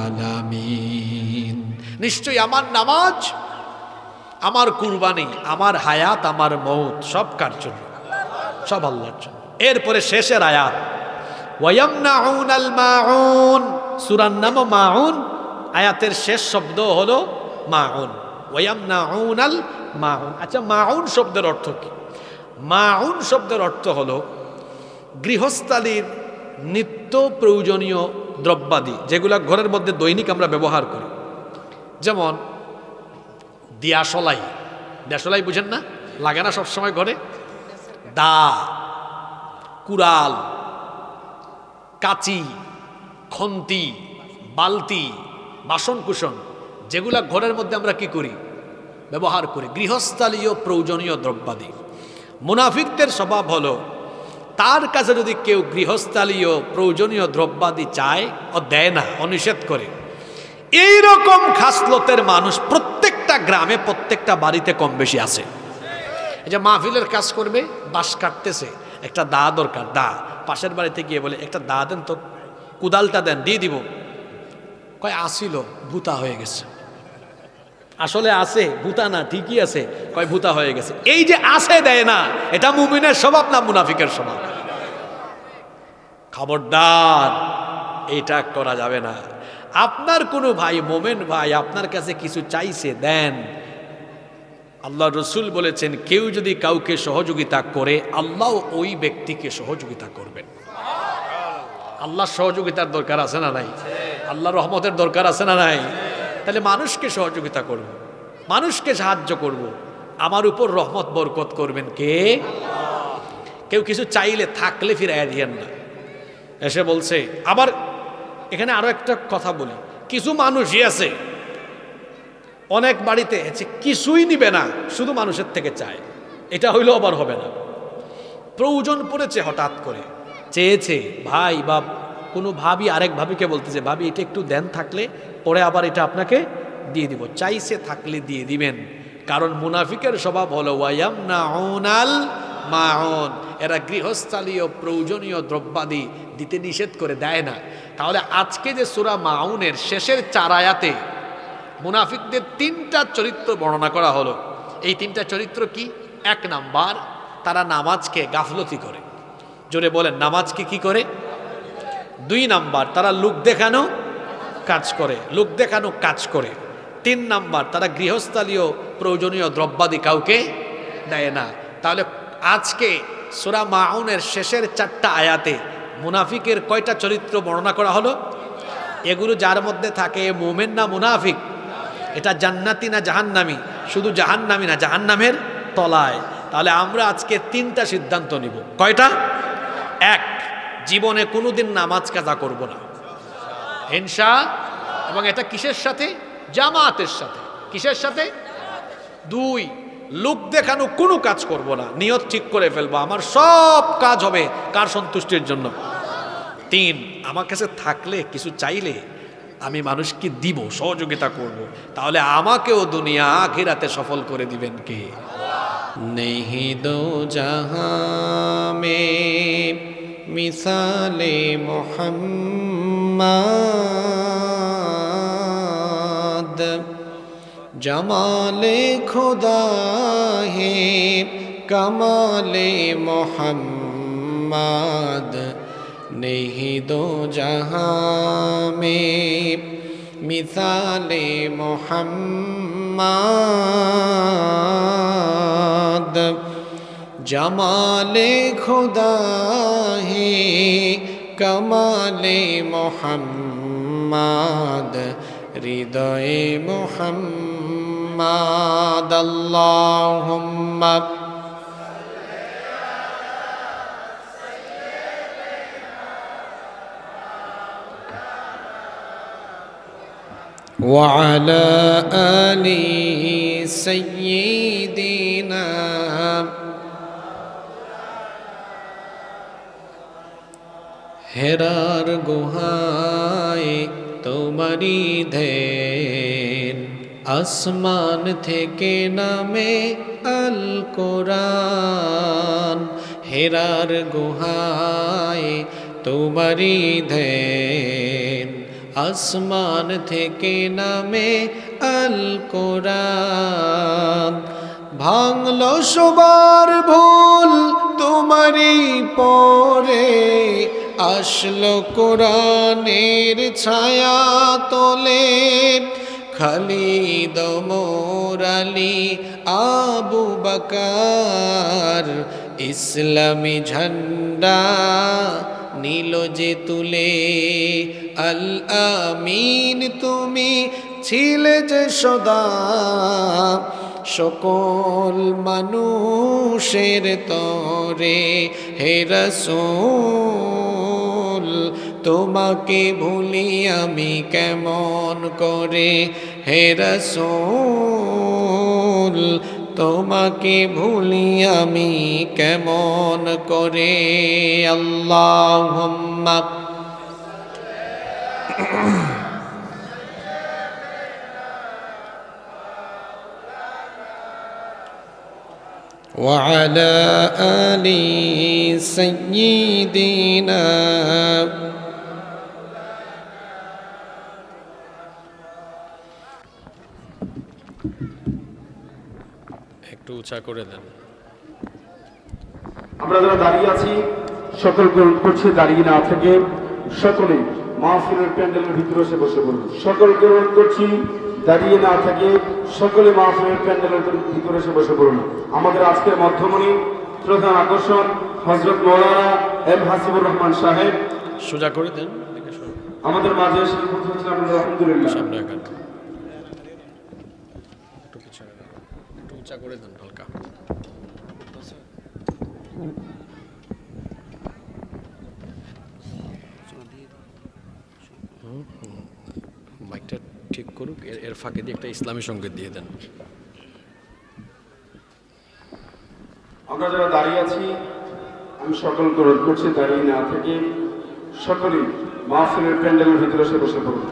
আলামিন। নিশ্চয়ই আমার নামাজ, আমার কুরবানি, আমার হায়াত, আমার মৌত সব কার জন্য? সব আল্লাহর জন্য। এরপরে শেষের আয়াত, ওয়ায়ামনাউনাল মাউন, সূরার নাম মাউন, আয়াতের শেষ শব্দ হলো মাউন, ওয়ায়ামনাউনাল মাউন। আচ্ছা, মাউন শব্দের অর্থ কি? মাউন শব্দের অর্থ হলো গৃহস্থালীর নিত্য প্রয়োজনীয় দ্রব্যাদি, যেগুলা ঘরের মধ্যে দৈনিক আমরা ব্যবহার করি। যেমন দিয়াশলাই, দেশলাই বুঝেন না? লাগে না সবসময় ঘরে? দা, কুড়াল, কাঁচি, খন্তি, বালতি, বাসনকুসন, যেগুলা ঘরের মধ্যে আমরা কি করি? ব্যবহার করি, গৃহস্থালীয় প্রয়োজনীয় দ্রব্যাদি। মুনাফিকদের স্বভাব হলো, তার কাছে যদি কেউ গৃহস্থালীয় প্রয়োজনীয় দ্রব্যাদি চায়, ও দেয় না, অনিষেধ করে। এইরকম খাসলতের মানুষ প্রত্যেকটা গ্রামে, প্রত্যেকটা বাড়িতে কম বেশি আছে। এই যে মাহফিলের কাজ করবে, বাঁশ কাটতেছে, একটা দা দরকার, দা, পাশের বাড়িতে গিয়ে বলে একটা দা দেন তো, কুদালটা দেন, দিয়ে দিব। কয় আসিল, ভূতা হয়ে গেছে। আসলে আছে, ভূতা না, ঠিকই আছে, কয় ভূতা হয়ে গেছে। এই যে আসে দেয় না, এটা মুমিনের স্বভাব না মুনাফিকের স্বভাব? খবরদার, এটা করা যাবে না। আপনার কোনো ভাই, মোমেন ভাই আপনার কাছে কিছু চাইছে, দেন। আল্লাহ রসুল বলেছেন, কেউ যদি কাউকে সহযোগিতা করে, আল্লাহ ওই ব্যক্তিকে সহযোগিতা করবেন। আল্লাহর সহযোগিতার দরকার আছে না নাই? আল্লাহর রহমতের দরকার আছে না নাই? তাহলে মানুষকে সহযোগিতা করব, মানুষকে সাহায্য করব, আমার উপর রহমত বরকত করবেন কে? কেউ কিছু চাইলে থাকলে ফিরাইয়া দিয়েন না। এসে বলছে, আবার এখানে আরো একটা কথা বলি, কিছু মানুষই আছে অনেক বাড়িতে কিছুই নিবে না, শুধু মানুষের থেকে চায়। এটা হইলেও আবার হবে না। প্রয়োজন পড়েছে হঠাৎ করে, চেয়েছে ভাই বা কোনো ভাবি আরেক ভাবিকে বলতেছে ভাবি এটা একটু দেন থাকলে পরে আবার এটা আপনাকে দিয়ে দিব, চাইছে থাকলে দিয়ে দিবেন। কারণ মুনাফিকের স্বভাব হলো ওয়ায়ামনাউনাল মাউন, এরা গৃহস্থালীয় প্রয়োজনীয় দ্রব্যাদি দিতে নিষেধ করে দেয় না। তাহলে আজকে যে সূরা মাউনের শেষের 4 আয়াতে মুনাফিকদের 3টা চরিত্র বর্ণনা করা হলো। এই 3টা চরিত্র কি? 1 নাম্বার, তারা নামাজকে গাফলতি করে। জোরে বলেন, নামাজকে কি করে? 2 নাম্বার, তারা লোক দেখানো কাজ করে, লোক দেখানো কাজ করে। 3 নাম্বার, তারা গৃহস্থালীয় প্রয়োজনীয় দ্রব্যাদি কাউকে দেয় না। তাহলে আজকে সূরা মাউনের শেষের 4টা আয়াতে মুনাফিকের কয়টা চরিত্র বর্ণনা করা হলো? এগুলো যার মধ্যে থাকে মুমিন না মুনাফিক, এটা জান্নাতি না জাহান্নামী? শুধু জাহান্নামী না, জাহান্নামের তলায়। তাহলে আমরা আজকে 3টা সিদ্ধান্ত নিব। কয়টা? 1, জীবনে কোনোদিন নামাজ কাজা করব না ইনশাআল্লাহ। এবং এটা কিসের সাথে? জামাতের সাথে। কিসের সাথে? 2, লোক দেখানো কোনো কাজ করব না, নিয়ত ঠিক করে ফেলবো আমার সব কাজ হবে কার সন্তুষ্টির জন্য। 3, আমার কাছে থাকলে কিছু চাইলে আমি মানুষকে দিব, সহযোগিতা করব, তাহলে আমাকেও দুনিয়া আখিরাতে সফল করে দিবেন কে? নেহি দো জাহাঁ মে মিসালে মোহাম্মদ, জামালে খুদা হে কমালে মোহাম্মদ, নেহি দো জাহাঁ মে মিসালে মোহাম্মদ, জামালে খুদা হে কমালে মোহাম্মদ, হৃদয়ে মোহাম্মদ। আল্লাহুম্মা وعلى آل سيدنا হেরার গুহায় তোমারি ধ্যান, আসমান থেকে নামে আল কোরআন। হেরার গুহায় তোমারি ধ্যান, আসমান থেকে নামে আল কোরআন। ভাঙল সবার ভুল তোমারি পরে, আসলো কোরআনের ছায়া তোলে। খালিদ ওমর আলী আবু বকর, ইসলামী ঝান্ডা নীল যে তুলে। আল আমিন তুমি ছিলে যে সদা, সকল মানুষের তরে। হে রাসূল তোমাকে ভুলি আমি কেমন করে, হে রাসূল তোমাকে ভুলি আমি কেমন করে। আল্লাহুম্মা وعلى آل سيدنا একটু উঁচা করে দেন। আমরা যারা দাঁড়িয়ে আছি সকল গ্রহণ করছে, দাঁড়িয়ে না থেকে সকলে মাহফিলের প্যান্ডেলের ভিতরে এসে বসে পড়ুন। সকল গ্রহণ করছি, দাঁড়িয়ে না থেকে সকলে মাহফিলের প্যান্ডেলের ভিতরে এসে বসে পড়ুন। আমাদের আজকের মধ্যমণি প্রধান আকর্ষণ হযরত মাওলানা এম হাসিবুর রহমান সাহেব, সোজা করে দেন। আমাদের মাঝে এসে উপস্থিত হয়েছেন। আলহামদুলিল্লাহ। সামনে আগান, একটু পিছনে দেন, একটু উঁচা করে দেন হালকা। মাইকটা ঠিক করুক, এর ফাঁকে দিয়ে একটা ইসলামী সঙ্গীত দিয়ে দেন। আমরা যারা দাঁড়িয়ে আছি আমি সকলকে অনুরোধ করছি দাঁড়িয়ে না থেকে সকলেই মাহফিলের প্যান্ডেলের ভিতরে এসে বসে পড়ুন।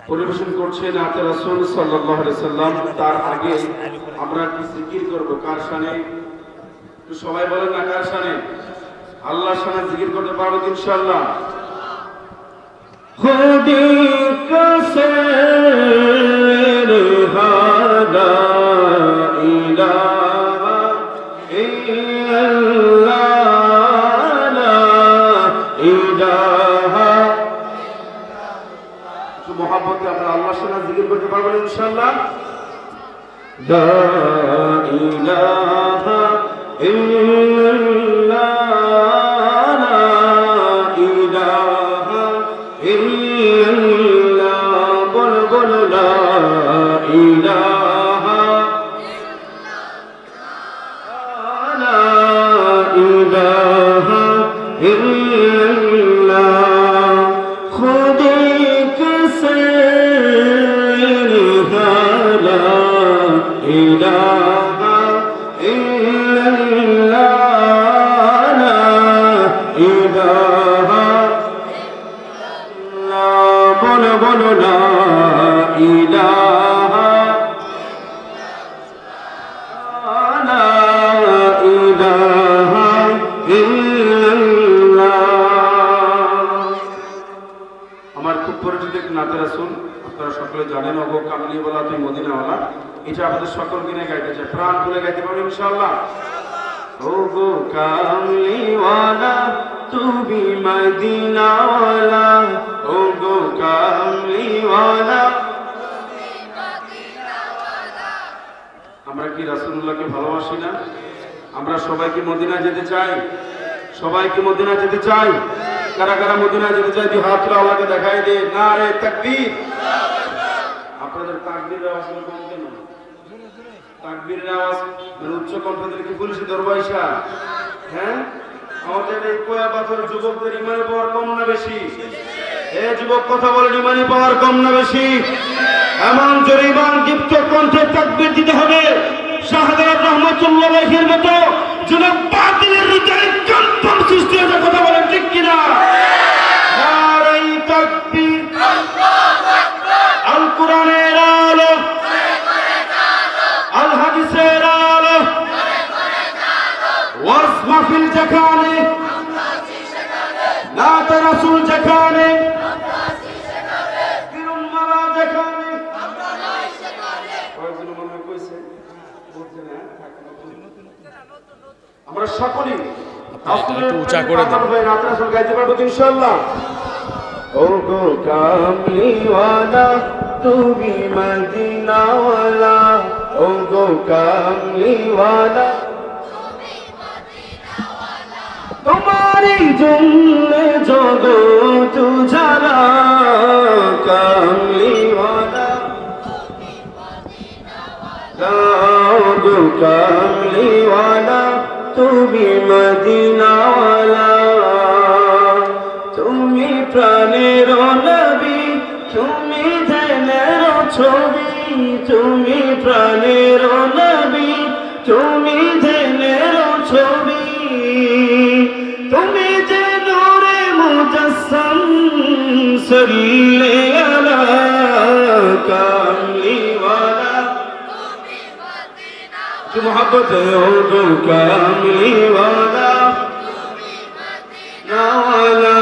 পরিবেশন করছে নাতে রাসূল সাল্লাল্লাহু আলাইহি সাল্লাম। তার আগে আমরা একটু জিকির করব। কার শানে? একটু সবাই বলেন না কার শানে? আল্লাহর শানে জিকির করতে পারবো ইনশাআল্লাহ। খুদি কাসে হাদা ইলাহা ইল্লাল্লাহ লা ইলাহা। একটু মহব্বতে আমরা আল্লাহর শানে জিকির করতে পারবো ইনশাআল্লাহ। লা ইলাহা ইল্লাল্লাহ লা ইলাহা ইল্লাল্লাহ। বল বল লা ইলাহা লা ইলাহা ইল্লাল্লাহ। খুদে কাসে লা ইলাহা ইল্লাল্লাহ লা ইলাহা ইল্লাল্লাহ। বল বল লা ইলাহা লা ইলাহা ইল্লাল্লাহ। আমার খুব পরিচিত এক নাতে রাসূল, আপনারা সকলে জানেন, ওগো কামলিওয়ালা তুই মদিনাওয়ালা। এটা আমাদের সকলকে নিয়ে গাইতে চাই, প্রাণ খুলে গাইতে পারবো ইনশাআল্লাহ। ওগো কামলিওয়ালা তুমি মদিনাওয়ালা, ওগো কামলিওয়ালা। আমরা কি রাসূলুল্লাহকে ভালোবাসি না? আমরা সবাইকে মদিনা যেতে চাই, সবাইকে মদিনা যেতে চাই। কারা কারা মদিনা যেতে চাই? দি হাত তুলে আল্লাহকে দেখাই দে। নারে তাকবীর। আপনাদের তাকবীরের আওয়াজ কম কেন? তাকবীরের আওয়াজ উচ্চ কণ্ঠে দিলে কি পুলিশে দরবাইশা? হ্যাঁ, আমাদের এই কোয়া পাথর যুবকদের ইমানি পাওয়ার কম না বেশি? এ যুবক কথা বলেন, ইমানি পাওয়ার কম না বেশি? এমন জরিমান দীপ্ত কণ্ঠে তাকবীর দিতে হবে শাহজালাল রহমাতুল্লাহ আলাইহির মতো যেন বাতিলের হৃদয়ে কম্পন সৃষ্টি হয়ে কথা বলেন, ঠিক কিনা? নারে তাকবীর। আল কোরআনের আলো, আল হাদিসের আলো, ওয়াজ মাহফিল যেখানে, নাতে রাসূল যেখানে, তিরুমালা যেখানে, আমরা সকলেই একটু উঁচা করে দেন। নাতে রাসূল গাইতে পারবো ইনশাআল্লাহ। ওগো কামলিওয়ালা তুমি মদিনাওয়ালা, ওগো কামলিওয়ালা তোমারই জন্য জগৎ উজালা। কামলিওয়ালা ওগো কামলিওয়ালা তুমি মদিনাওয়ালা। তুমি প্রাণের নবী, তুমি ধ্যানের ছবি, তুমি প্রাণের নবী, তুমি ধ্যানের ছবি, তুমি যে নূরে মুজাসসাম। সাল্লি আলা কামলিওয়ালা। কি মোহাব্বত है ওগো কামলিওয়ালা নাওয়ালা,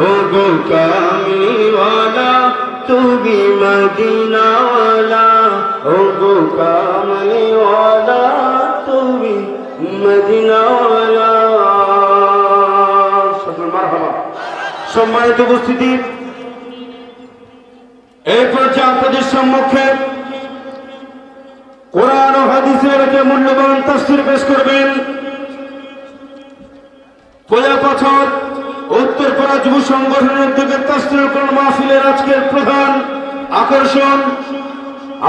ওগো কামলিওয়ালা তুমি মদিনাওয়ালা, ওগো কামলিওয়ালা তুমি মদিনাওয়ালা। সকল মারহাবা। সম্মানিত উপস্থিতি, এই পর্যায়ে আপনাদের সম্মুখে কোরআন ও হাদিসের যে মূল্যবান তাফসীর পেশ করবেন কোয়াপাথর উত্তরপাড়া যুব সংগঠনের উদ্যোগে তাফসীরুল কোরআন মাহফিলের আজকের প্রধান আকর্ষণ,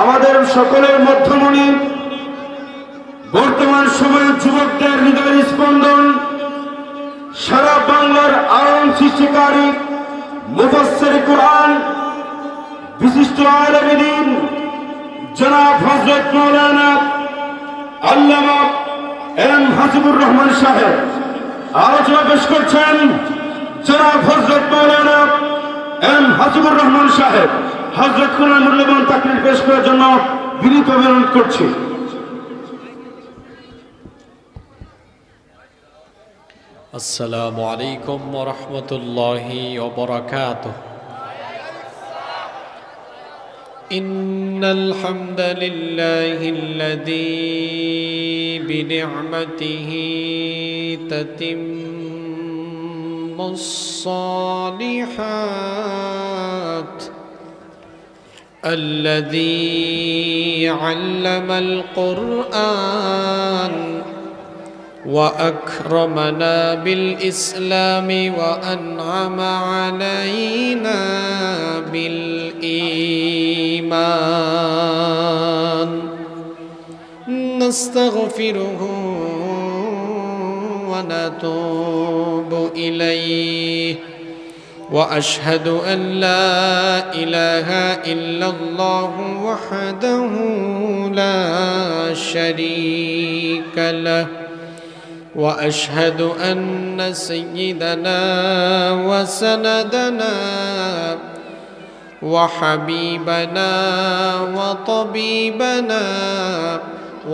আমাদের সকলের মধ্যমণি, বর্তমান সময়ে যুবকদের হৃদয়ের স্পন্দন, সারা বাংলার আলোড়ন সৃষ্টিকারী মুফাসসির কোরআন, বিশিষ্ট আলেমে দ্বীন জনাব হযরত মাওলানা আল্লামা এম হাসিবুর রহমান সাহেব আলোচনা পেশ করছেন। জনাব হযরত মাওলানা এম হাসিবুর রহমান সাহেব হযরত খুনার মূল্যবান তাকরীর পেশ করার জন্য বিনীত অনুরোধ করছি। আসসালামু আলাইকুম ওয়া রাহমাতুল্লাহি ওয়া বারাকাতুহু। ইন্নাল হামদালিল্লাহিল্লাযী বিনি'মাতিহি তাতিম্মুস সালিহাত الذي علم القرآن وأكرمنا بالإسلام وأنعم علينا بالإيمان نستغفره ونتوب إليه وأشهد أن لا إله إلا الله وحده لا شريك له وأشهد أن سيدنا وسندنا وحبيبنا وطبيبنا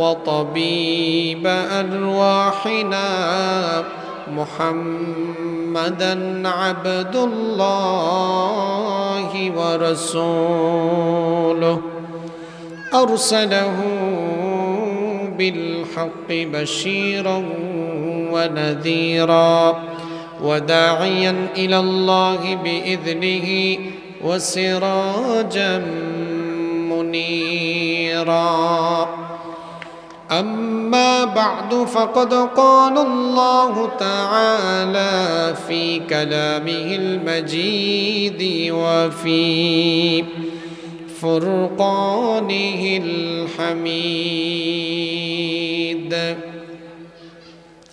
وطبيب أرواحنا محمدًا عبد الله ورسوله أرسله بالحق بشيرا ونذيرا وداعيا إلى الله بإذنه وسراجا منيرا أما بعد فقد قال الله تعالى في كلامه المجيد وفي فرقانه الحميد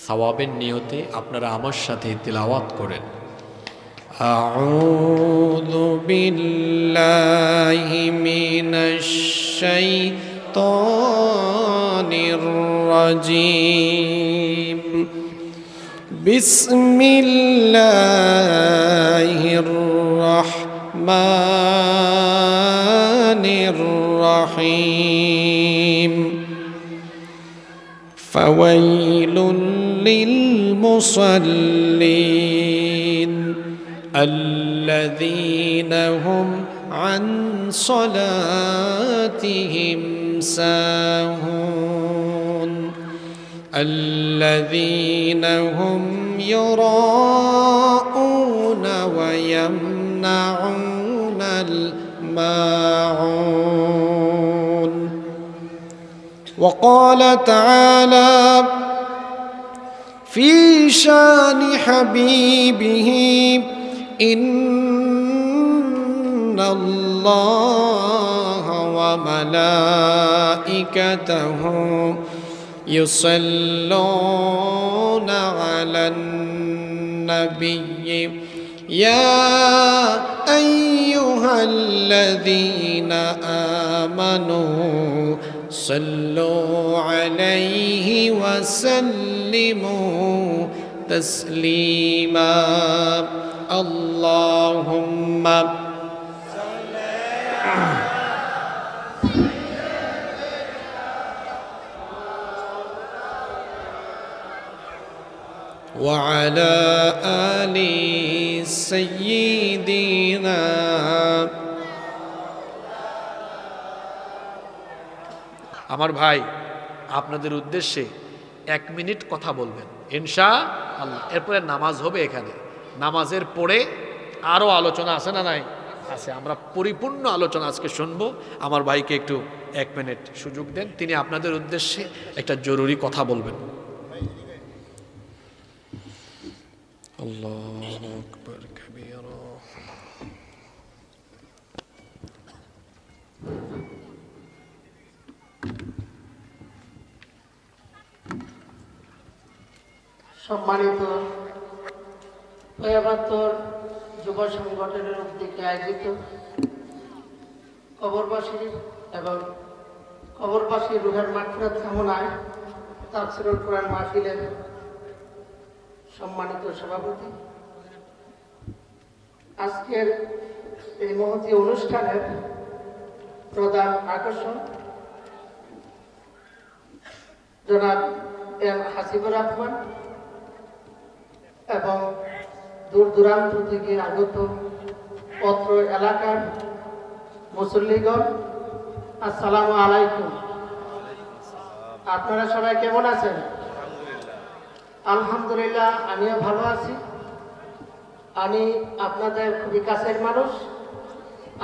সওয়াবের নিয়তে আপনারা আমার সাথে তিলাওয়াত করেন। أعوذ بالله من الشيطان الرجيم بسم الله الرحمن الرحيم فويل للمصلين الذين هم عن صلاتهم ساهون الذين هم يراءون ويمنعون الماعون وقال تعالى في شان حبيبه إن الله وملائكته يصلون على النبي يا أيها الذين آمنوا صلوا عليه وسلموا تسليما اللهم وعلى آل سيدنا আমার ভাই আপনাদের উদ্দেশ্যে 1 মিনিট কথা বলবেন ইনশাআল্লাহ। এরপরে নামাজ হবে। এখানে নামাজের পরে আরো আলোচনা আছে না নাই? আছে। আমরা পরিপূর্ণ আলোচনা আজকে শুনবো। আমার ভাইকে একটু 1 মিনিট সুযোগ দেন, তিনি আপনাদের উদ্দেশ্যে একটা জরুরি কথা বলবেন। আল্লাহু আকবার কাবীরা। সম্মানিত ৭৫ যুব সংগঠনের উদ্যোগে আয়োজিত কবরবাসী এবং কবরবাসী রুহের মাগফিরাত কামনায় তাফসীরুল কোরআন মাহফিলের সম্মানিত সভাপতি, আজকের এই মহতী অনুষ্ঠানের প্রধান আকর্ষণ জনাব এম হাসিবুর রহমান এবং দূর দূরান্ত থেকে আগত অত্র এলাকার মুসল্লিগণ, আসসালামু আলাইকুম। আপনারা সবাই কেমন আছেন? আলহামদুলিল্লাহ, আমিও ভালো আছি। আমি আপনাদের খুবই কাছের মানুষ।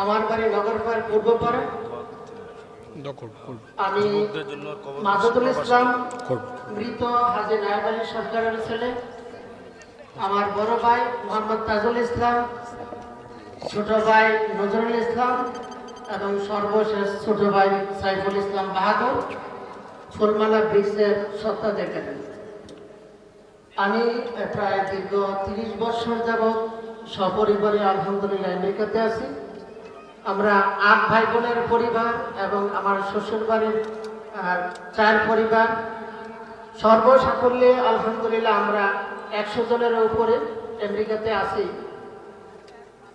আমার বাড়ি নগরপাড় পূর্বপাড়া। আমি মাসুদুল ইসলাম, মৃত হাজী নায়েব আলী সরকারের ছেলে। আমার বড় ভাই মোহাম্মদ তাজুল ইসলাম, ছোট ভাই নজরুল ইসলাম এবং সর্বশেষ ছোট ভাই সাইফুল ইসলাম বাহাদুর ফুলমালা ব্রিক্সের স্বত্বাধিকারী। আমি প্রায় দীর্ঘ 30 বছর যাবৎ সপরিবারে আলহামদুলিল্লাহ আমেরিকাতে আছি। আমরা 8 ভাই বোনের পরিবার এবং আমার শ্বশুর বাড়ির 4 পরিবার, সর্বসাকল্যে আলহামদুলিল্লাহ আমরা 100 জনের উপরে আমেরিকাতে আছি।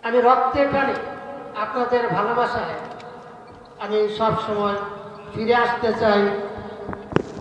আমি রক্তে টানে আপনাদের ভালোবাসায় আমি সব সময় ফিরে আসতে চাই